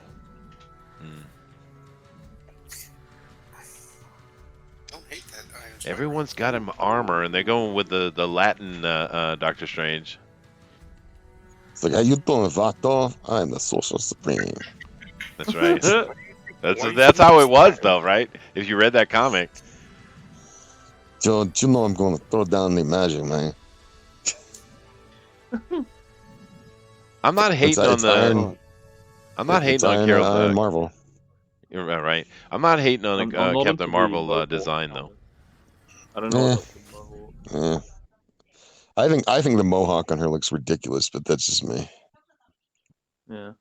Don't hate that Iron Spider. Everyone's got him armor, and they're going with the Latin Doctor Strange. It's like, how you doing, Vato? I'm the Sorcerer Supreme. That's right. That's how it was, though, right? If you read that comic. Joe, you know I'm going to throw down the magic, man. I'm not hating on the. I'm not hating on Carol. Iron Marvel. You're right. I'm not hating on the Captain Marvel design, though. I don't know. Yeah. I think the mohawk on her looks ridiculous, but that's just me. Yeah.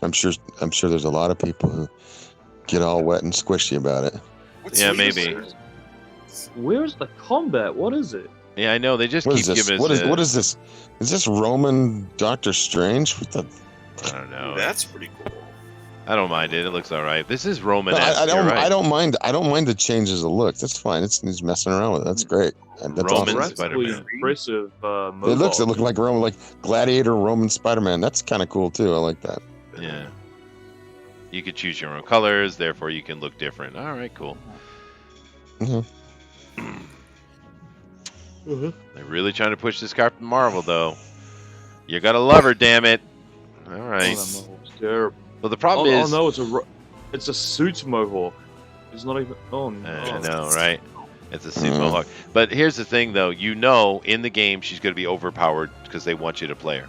I'm sure there's a lot of people who get all wet and squishy about it. Maybe. Where's the combat? What is it? Yeah, I know. They just keep giving us. What is this? Is this Roman Doctor Strange? What the? I don't know. That's pretty cool. I don't mind it. It looks all right. This is Roman. No, I don't mind. I don't mind the changes of look. That's fine. He's messing around with it. That's great. That's Roman awesome. Spider-Man. Impressive. It looks like Roman, like Gladiator Roman Spider-Man. That's kind of cool too. I like that. Yeah. You could choose your own colors, therefore you can look different. All right, cool. They're really trying to push this Captain Marvel, though. You gotta love her, damn it. All right. Oh, that terrible. Well, the problem is. Oh no, it's a suit mohawk. It's not even. Oh no. I know, right? It's a suit mohawk. But here's the thing, though. You know, in the game, she's going to be overpowered because they want you to play her.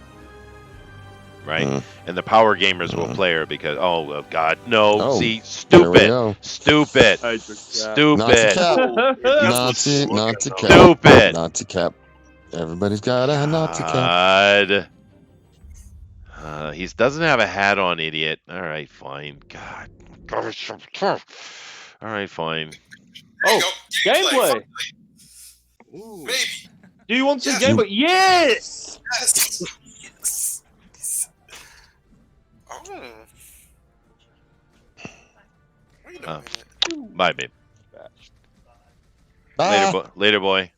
Right? And the power gamers will play her because, oh, God, no. Oh, see, stupid. Stupid. Stupid. Nazi cap. Stupid. Nazi cap. Everybody's got a Nazi cap. God. He doesn't have a hat on, idiot. All right, fine. God. All right, fine. Oh, gameplay. Ooh. Maybe. Do you want some gameplay? Yes. Yes. Oh. Wait a minute. Bye, babe. Bye. Later, boy.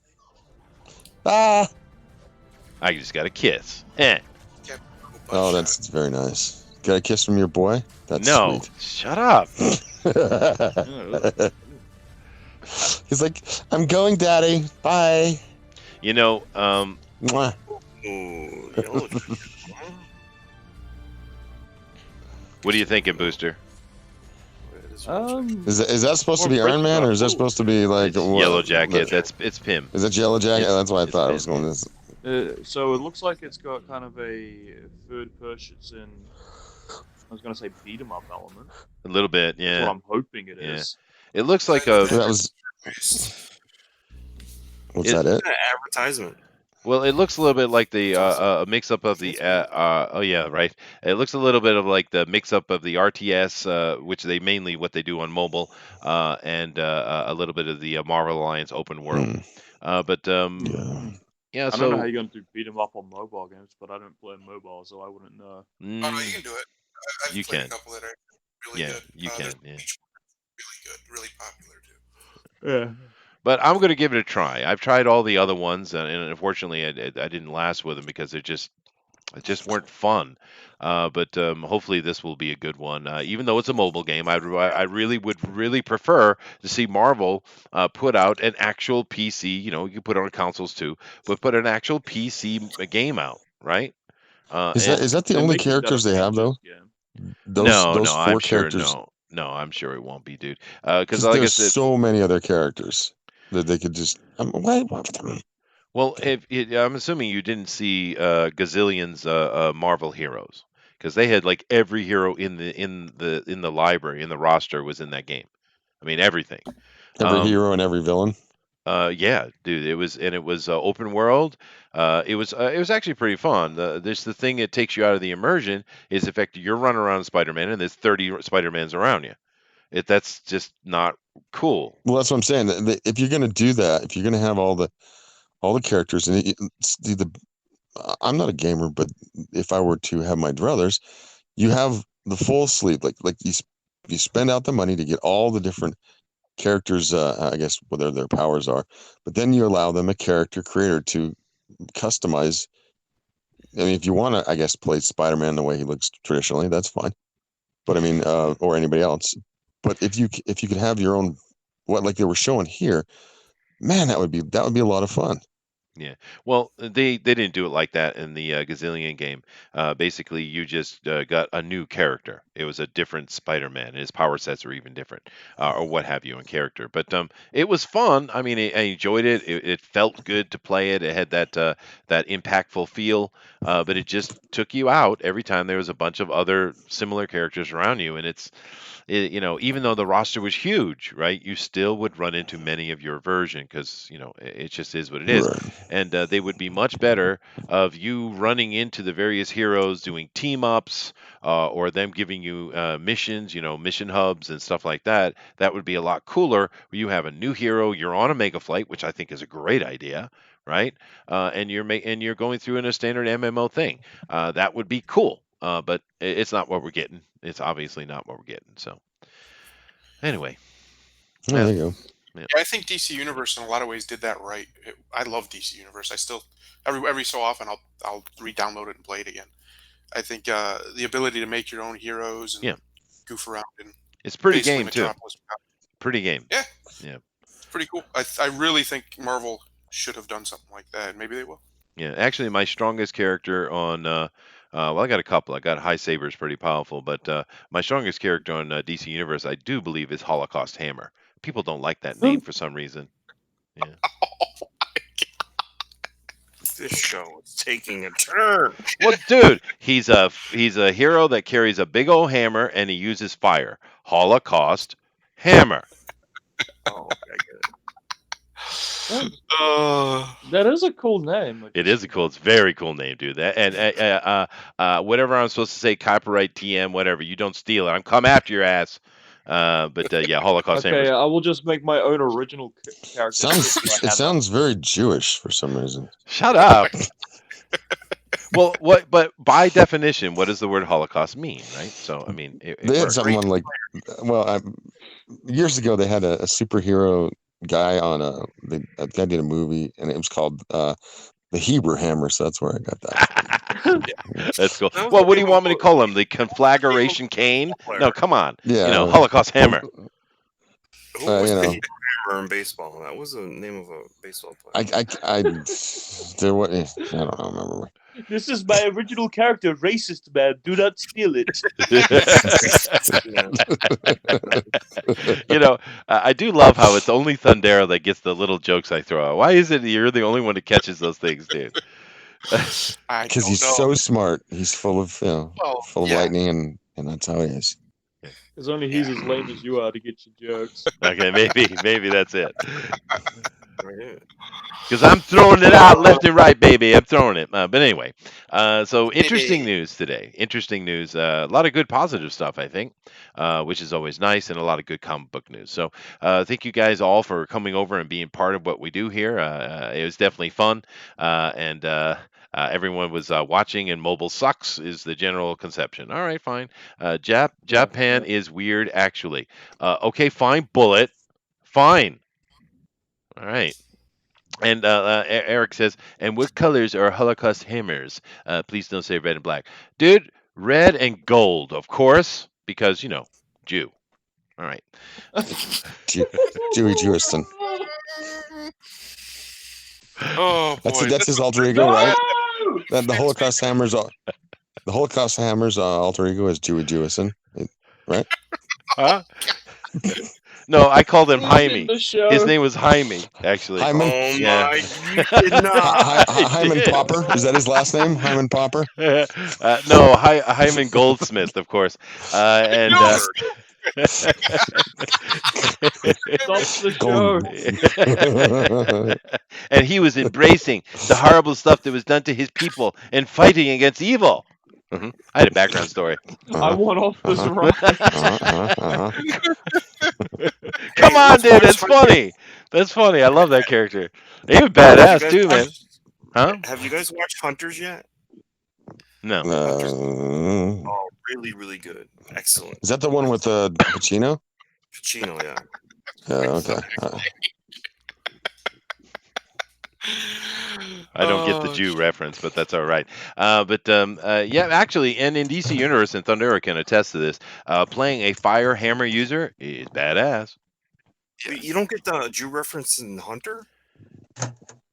Bye. I just got a kiss. Oh, that's very nice. Got a kiss from your boy? That's no, sweet. Shut up. He's like, I'm going, Daddy. Bye. You know, Mwah. what are you thinking, Booster? Is that supposed to be Iron Man, or is that supposed to be like Yellow Jacket? It's Pym. Is that Yellow Jacket? That's what I thought. I was going this. So it looks like it's got kind of a third person. I was going to say beat 'em up element. A little bit, yeah. That's what I'm hoping it is. It looks like a. That was. What's that? It? Advertisement. Well, it looks a little bit like the mix-up of the. Oh yeah, right. It looks a little bit of like the mix-up of the RTS, which they mainly what they do on mobile, and a little bit of the Marvel Alliance open world. Yeah, I don't know how you're going to beat 'em up on mobile games, but I don't play mobile, so I wouldn't know. Oh no, you can do it. I've You played can. a couple that are really good. You can. Yeah. Really good, really popular too. Yeah. But I'm going to give it a try. I've tried all the other ones, and unfortunately, I didn't last with them because they just weren't fun. But hopefully, this will be a good one. Even though it's a mobile game, I really would really prefer to see Marvel put out an actual PC. You can put it on consoles too, but put an actual PC game out, right? Is that And is that the They're only making that characters they have though? Avengers game. Those no, those no, I'm four sure characters, no, I'm sure it won't be, dude. Because because like I there's said, so many other characters that they could just. well, I'm assuming you didn't see gazillions Marvel heroes because they had like every hero in the library in the roster was in that game. I mean everything. Every Um, hero and every villain. yeah, dude, it was open world. It was actually pretty fun. The thing that takes you out of the immersion is the fact that you're running around Spider-Man and there's 30 Spider-Mans around you. That's just not cool. Well, that's what I'm saying. If you're gonna do that, if you're gonna have all the characters, and I'm not a gamer, but if I were to have my druthers, you have the full sleeve, like you spend out the money to get all the different characters. I guess whether their powers are, but then you allow them a character creator to customize. I mean, if you want to, I guess, play Spider-Man the way he looks traditionally, that's fine. But I mean, or anybody else. But if you could have your own, what like they were showing here, man, that would be a lot of fun. Yeah. Well, they didn't do it like that in the Gazillion game. Basically, you just got a new character. It was a different Spider-Man. His power sets were even different, or what have you in character. But it was fun. I mean, I enjoyed it. It felt good to play it. It had that impactful feel. But it just took you out every time there was a bunch of other similar characters around you, and even though the roster was huge, right, you still would run into many of your version because it just is what it is. Right. And they would be much better of you running into the various heroes doing team ups, or them giving you missions, mission hubs and stuff like that. That would be a lot cooler where you have a new hero, you're on a mega flight, which I think is a great idea, right? And you're going through in a standard MMO thing. That would be cool. But it's not what we're getting. It's obviously not what we're getting. So anyway, Oh, yeah, there you go. yeah, Yeah, I think DC Universe in a lot of ways did that right. I love DC Universe. I still every so often I'll re-download it and play it again. I think the ability to make your own heroes and yeah. goof around in It's a pretty basically game too. Metropolis. Pretty game. Yeah, Yeah, it's pretty cool. I really think Marvel should have done something like that, and maybe they will. yeah. Actually, my strongest character on well, I got a couple. I got High Saber's pretty powerful, but my strongest character on DC Universe, I do believe, is Holocaust Hammer. People don't like that name for some reason. Yeah. This show is taking a turn. Well, dude, he's a hero that carries a big old hammer and he uses fire. Holocaust Hammer. Oh, I get it. That is a cool name. It is a cool. It's a very cool name, dude. That and whatever I'm supposed to say, copyright TM, whatever. You don't steal it. I'm come after your ass. But yeah, Holocaust Okay, Hammers. I will just make my own original character. Sounds very Jewish for some reason. Shut up. Well, what? But by definition, what does the word Holocaust mean, right? So I mean, it They had works. someone like, well, years ago they had a superhero guy on a guy did a movie and it was called the Hebrew Hammer, so that's where I got that from. That's cool. That was Well, the what do you name want of me to call him? The Conflagration Cane? player. No, come on. Yeah, Holocaust Hammer. Who was you the know. Hebrew Hammer in baseball? That was the name of a baseball player. I there what I don't remember. This is my original character, racist man. Do not steal it. I do love how it's only Thundero that gets the little jokes I throw out. Why is it you're the only one that catches those things, dude? I Because don't he's know. so smart. He's full of Well, full of yeah. lightning, and that's how he is. Because only he's as lame as you are to get your jokes. Okay, maybe that's it. Right. Because I'm throwing it out left and right, baby. I'm throwing it. But anyway, so interesting news today. Interesting news. A lot of good positive stuff, I think, which is always nice, and a lot of good comic book news. So thank you guys all for coming over and being part of what we do here. It was definitely fun, and everyone was watching, and mobile sucks is the general conception. All right, fine. Japan is weird, actually. Okay, fine. Bullet, fine. All right. And Eric says, and what colors are Holocaust hammers? Please don't say red and black. Dude, red and gold, of course, because, Jew. All right. Jewy Jewison. Oh That's boy, that's his alter ego, right? That the Holocaust hammers. The Holocaust hammers alter ego is Jewy Jewison, right? Huh? No, I called him Who's in Jaime. the His show? name was Jaime, actually. Hyman. Oh Yeah. my! You did not. I Hyman did. Popper. Is that his last name? Hyman Popper. No, Hyman Goldsmith, of course. And no, Stop the Gold. show. and he was embracing the horrible stuff that was done to his people and fighting against evil. I had a background story. I want off this Uh-huh. ride. Come Hey, on, let's dude. watch That's Hunter. funny. That's funny. I love that character. He was Have you badass guys too, man. watched- Huh? Have you guys watched Hunters yet? No. Oh, really, really good. Excellent. Is that the one with Pacino? Pacino, yeah. Okay. I don't get the Jew reference, but that's all right. Yeah, actually, and in DC Universe, and Thundera can attest to this, playing a fire hammer user is badass. Wait, you don't get the Jew reference in Hunter?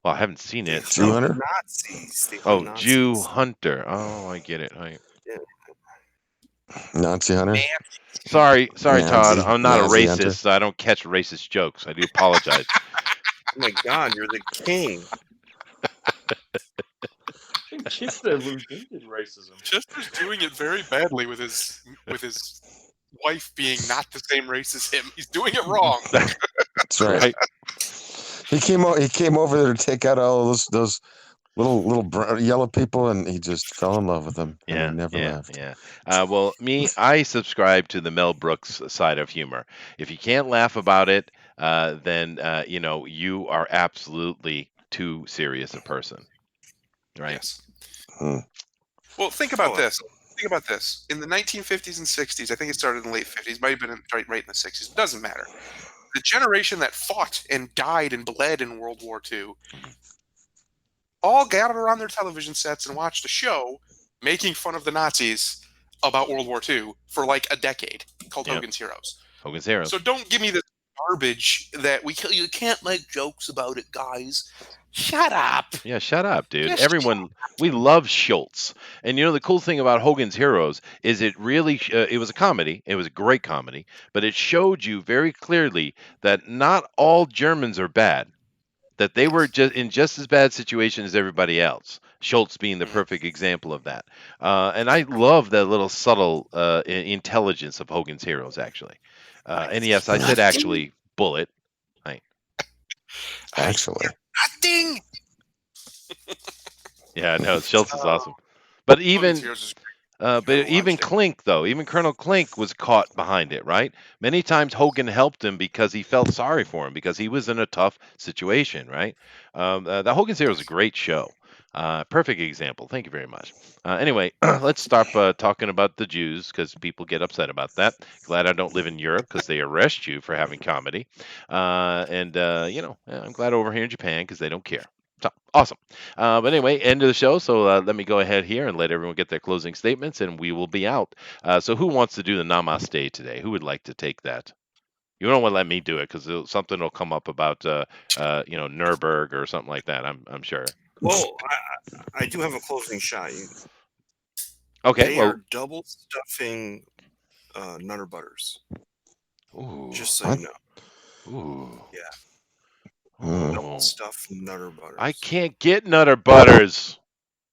Well, I haven't seen it. Jew Hunter? Nazis. They Oh, hunt Nazis. Jew Hunter. Oh, I get it. Nazi Hunter. Sorry, Todd. Nazi- I'm not a Nazi racist, hunter. so I don't catch racist jokes. I do apologize. Oh my God, you're the king. Chip there resented racism. Chester's doing it very badly with his wife being not the same race as him. He's doing it wrong. That's right. He came over there to take out all those little yellow people, and he just fell in love with them. And he never left. Yeah. Well, I subscribe to the Mel Brooks side of humor. If you can't laugh about it, then you are absolutely too serious a person, right? Yes. Hmm. Well, think about this. Think about this. In the 1950s and 60s, I think it started in the late 50s, might have been right in the 60s. It doesn't matter. The generation that fought and died and bled in World War II all gathered around their television sets and watched a show making fun of the Nazis about World War II for like a decade called Hogan's Heroes. Hogan's Heroes. So don't give me this garbage that you can't make jokes about it, guys. Shut up. Yeah, shut up, dude. Just Everyone, we love Schultz. And the cool thing about Hogan's Heroes is it really, it was a comedy. It was a great comedy, but it showed you very clearly that not all Germans are bad, that they were just in just as bad situation as everybody else. Schultz being the perfect example of that. And I love that little subtle intelligence of Hogan's Heroes, actually. And yes, I said actually, Bullet. Actually. Nothing. Yeah, no, Schultz is awesome. But even Hogan's Heroes is but Never even watched it. Klink, though, even Colonel Klink was caught behind it, right? Many times Hogan helped him because he felt sorry for him because he was in a tough situation, right? The Hogan's Heroes is a great show. Perfect example. Thank you very much. Anyway, let's stop talking about the Jews because people get upset about that. Glad I don't live in Europe because they arrest you for having comedy. I'm glad over here in Japan because they don't care. So awesome. But anyway, end of the show. So let me go ahead here and let everyone get their closing statements, and we will be out. So who wants to do the namaste today? Who would like to take that? You don't want to let me do it because something will come up about Nuremberg or something like that. I'm sure. Well, I do have a closing shot. Okay. They Well. are double stuffing Nutter Butters. Ooh. Just so What? you know. Ooh. Yeah. Oh. Double stuffed Nutter Butters. I can't get Nutter Butters.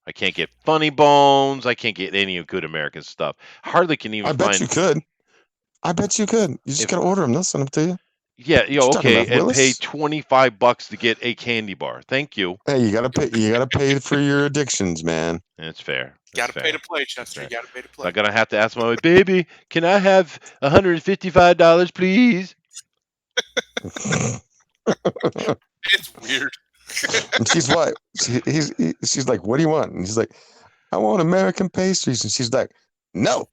I can't get Funny Bones. I can't get any of good American stuff. Hardly can even I bet find. you could. I bet you could. You just gotta order them. They'll send them to you. Yeah, you talking okay, about, and pay Willis? $25 to get a candy bar. Thank you. Hey, you gotta pay. You gotta pay for your addictions, man. That's fair. Gotta That's pay fair. to play, Chester. You gotta pay to play. I'm gonna have to ask my wife, baby, can I have $155, please? It's weird. And she's what? She's like, what do you want? And he's like, I want American pastries. And she's like, no.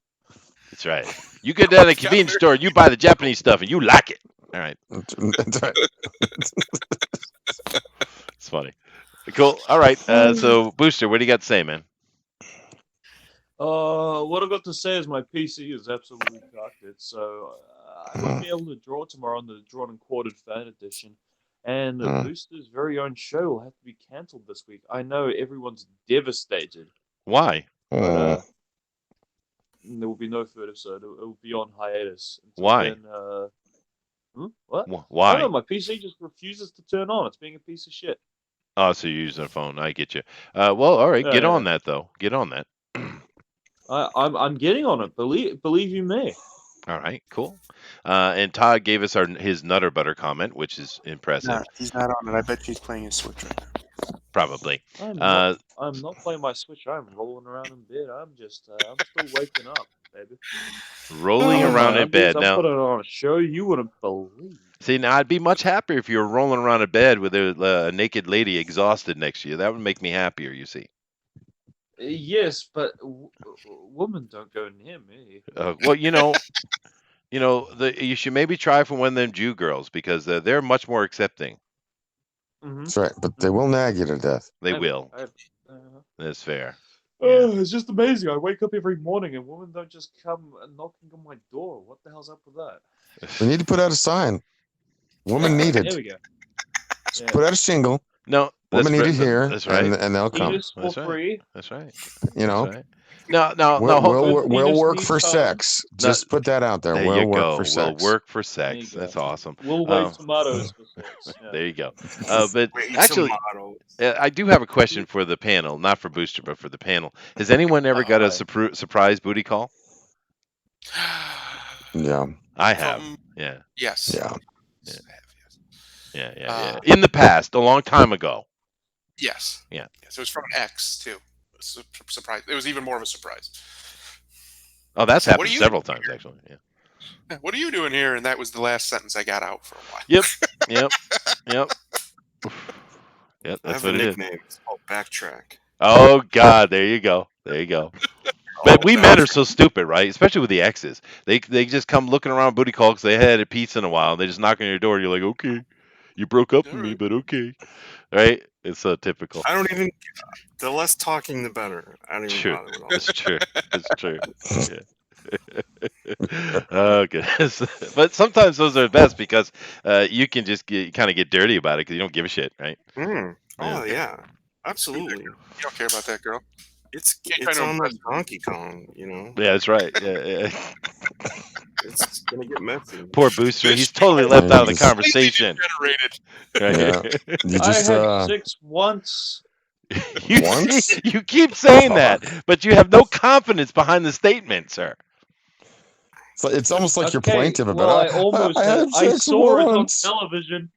That's right. You get down to the convenience store, you buy the Japanese stuff, and you like it. All right. That's right. It's funny. Cool. All right. So Booster, what do you got to say, man? What I've got to say is my PC is absolutely cocked. I won't be able to draw tomorrow on the drawn and quartered fan edition, and Mm. Booster's very own show will have to be cancelled this week. I know everyone's devastated, Why? but Oh, there will be no third episode. It will be on hiatus until Why? then. What? I don't know. Why? My PC just refuses to turn on. It's being a piece of shit. Oh, so you're using a phone. I get you. Well, all right. Yeah, Get on yeah. that though. Get on that. I'm getting on it. Believe you me. All right. Cool. And Todd gave us his Nutter Butter comment, which is impressive. Nah, he's not on it. I bet he's playing his Switch right now. Probably. I'm not playing my Switch. I'm rolling around in bed. I'm still waking up, baby. Rolling Oh, around my. in bed. I'm Now, putting on a show you wouldn't believe. see, now I'd be much happier if you were rolling around in bed with a naked lady exhausted next to you. That would make me happier. You see. Yes, but women don't go near me. Well, you should maybe try for one of them Jew girls because they're much more accepting. Mm-hmm. that's right. But they will nag you to death. They will. uh, That's fair. It's just amazing. I wake up every morning and women don't just come knocking on my door. What the hell's up with that? We need to put out a sign. Woman needed. There we go. Just Yeah. put out a shingle. No, Woman needed here, That's right. and they'll come. Penis for That's right. free. That's right. You know, That's right. No, we'll penis work needs for time. sex. Just put that out there. There We'll you work go. for We'll sex. work for There you sex. go. That's awesome. We'll wait tomatoes for sex. Yeah. There you go. But Wait, actually, tomatoes. I do have a question for the panel, not for Booster, but for the panel. Has anyone ever got a Hi. surprise booty call? Yeah, I have. Yeah. Yes. yeah. Yes. Yeah. In the past, a long time ago. Yes. Yeah. Yes. It was from an ex too. It was a surprise. It was even more of a surprise. Oh, that's So what happened are you several doing times here? actually. Yeah. What are you doing here? And that was the last sentence I got out for a while. Yep. Yep. Yep. Yep. I That's have a what it is. nickname. It's called Backtrack. Oh God, there you go. There you go. But we men are so stupid, right? Especially with the exes. They just come looking around booty call because they hadn't had a pizza in a while. And they just knock on your door. And you're like, okay, you broke up with me, Alright. but okay, right? It's so typical. I don't even. The less talking, the better. I don't even True. bother with all It's that. true. It's true. Yeah. Oh goodness. But sometimes those are best because you can just kind of get dirty about it because you don't give a shit, right? Mm. Oh yeah, absolutely. You don't care about that girl. It's Can't try to on impress the Donkey Kong, you know. Yeah, that's right. Yeah. It's gonna get messy. Poor Booster. This He's totally show left is out of the completely conversation. Generated. Right? Yeah. You I just had sex once. Once? You keep saying that, but you have no confidence behind the statement, sir. It's almost like you're Okay, plaintive well, about I it. almost I had. had I sex saw it on once. television.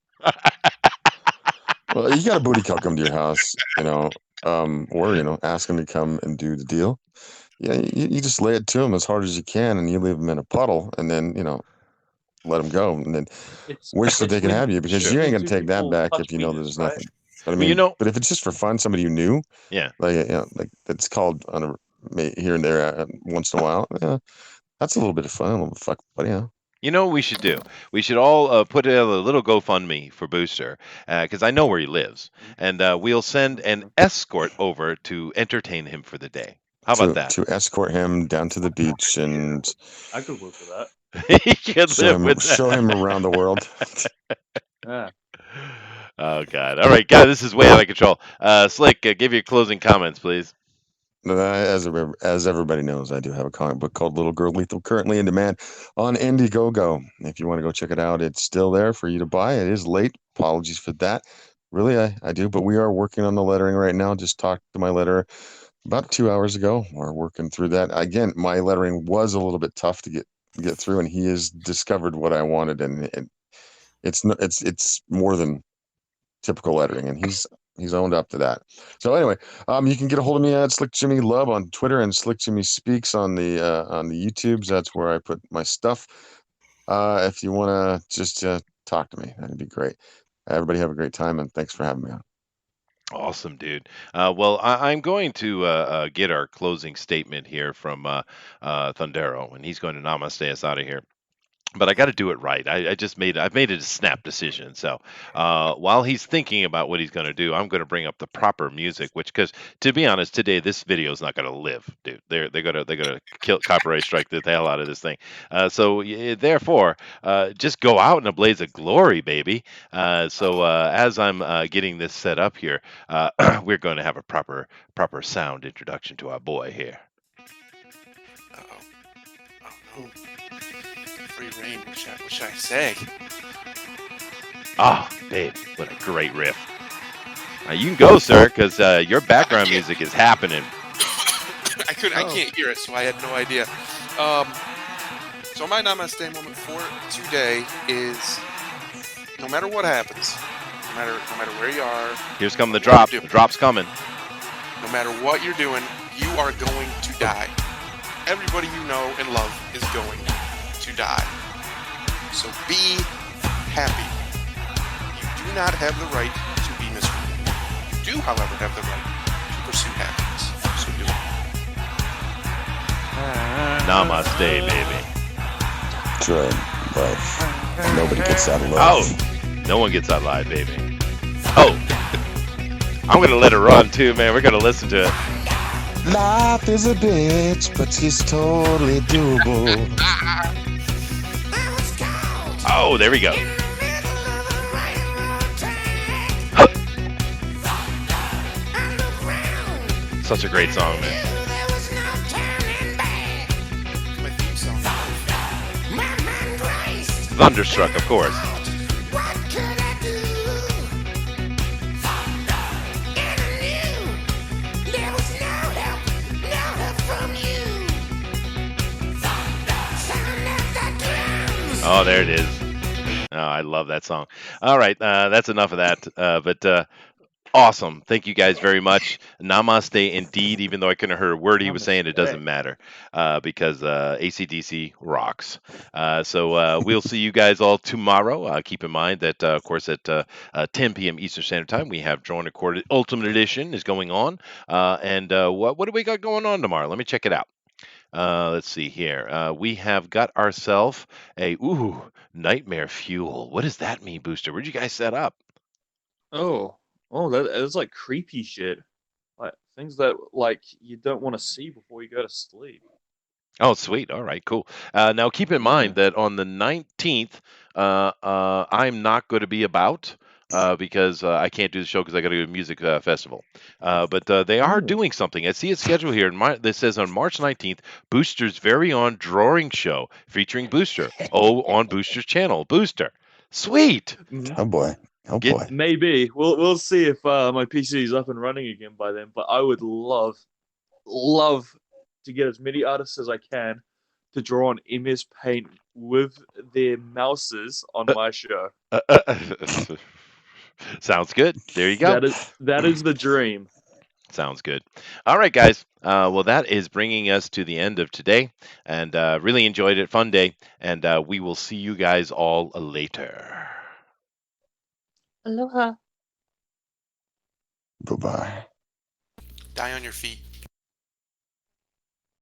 Well, you got a booty call come to your house, or ask him to come and do the deal. Yeah, you just lay it to him as hard as you can, and you leave him in a puddle, and then let him go, and then wish that they could when have you because you ain't gonna take that back if you know there's right? nothing. But I Well, mean, but if it's just for fun, somebody you knew, Yeah. like that's called on here and there once in a while. Yeah, that's a little bit of fun, a little bit of fuck, but yeah. You know what we should do? We should all put a little GoFundMe for Booster because I know where he lives, and we'll send an escort over to entertain him for the day. How about that? To escort him down to the beach and I could work with that. He can live with that. show him around the world. Yeah. Oh God! All right, guys, this is way out of control. Slick, give your closing comments, please. As everybody knows, I do have a comic book called Little Girl Lethal, currently in demand on Indiegogo. If you want to go check it out, it's still there for you to buy. It is late. Apologies for that. Really, I do, but we are working on the lettering right now. Just talked to my letterer about 2 hours ago. We're working through that. Again, my lettering was a little bit tough to get through, and he has discovered what I wanted, and it's more than typical lettering, and he's owned up to that. So anyway, you can get a hold of me at Slick Jimmy Love on Twitter and Slick Jimmy Speaks on the YouTubes. That's where I put my stuff. If you want to just talk to me, that'd be great. Everybody have a great time, and thanks for having me on. Awesome, dude. Well, I'm going to get our closing statement here from Thundero, and he's going to namaste us out of here. but I got to do it right. I've made a snap decision. So while he's thinking about what he's going to do, I'm going to bring up the proper music. Which, because to be honest, today this video is not going to live, dude. They're gonna kill copyright strike the hell out of this thing. Therefore, just go out in a blaze of glory, baby. As I'm getting this set up here, we're going to have a proper sound introduction to our boy here. Uh-oh. Oh no. Free reign. What should I say? Oh, babe, what a great riff. You can go, sir, because your background can't. music is happening. I can't hear it, so I had no idea. So my namaste moment for today is no matter what happens, no matter where you are, Here's come the what drop. you The do, drop's coming. no matter what you're doing, you are going to die. Everybody you know and love is going to die. So be happy. You do not have the right to be miserable. You do, however, have the right to pursue happiness. So do it. Namaste, baby. That's right. Nobody gets out alive. Oh, no one gets out alive, baby. Oh, I'm going to let it run, too, man. We're going to listen to it. Life is a bitch, but it's totally doable. Oh, there we go. Such a great song, man. My theme song. Thunderstruck, of course. Oh, there it is. Oh, I love that song. All right, that's enough of that. But awesome. Thank you guys very much. Namaste indeed, even though I couldn't hear a word he was saying, it doesn't matter because ACDC rocks. We'll see you guys all tomorrow. Keep in mind that, of course, at 10 p.m. Eastern Standard Time, we have Drawn Recorded Ultimate Edition is going on. What do we got going on tomorrow? Let me check it out. Let's see here. We have got ourselves a nightmare fuel. What does that mean, Booster? Where'd you guys set up? Oh, that's like creepy shit. Like things that like you don't want to see before you go to sleep. Oh, sweet. All right, cool. Now, keep in mind that on the 19th, I'm not going to be about because I can't do the show because I got to do a music festival. But they are doing something. I see a schedule here. This says on March 19th, Booster's very own drawing show featuring Booster. On Booster's channel. Booster. Sweet. Oh boy. Oh Get- boy. Maybe we'll see if my PC is up and running again by then. But I would love to get as many artists as I can to draw on MS Paint with their mouses on my show. Sounds good. There you go. That is the dream. Sounds good. All right, guys. Well, that is bringing us to the end of today, and really enjoyed it. Fun day, and we will see you guys all later. Aloha. Bye-bye. Die on your feet.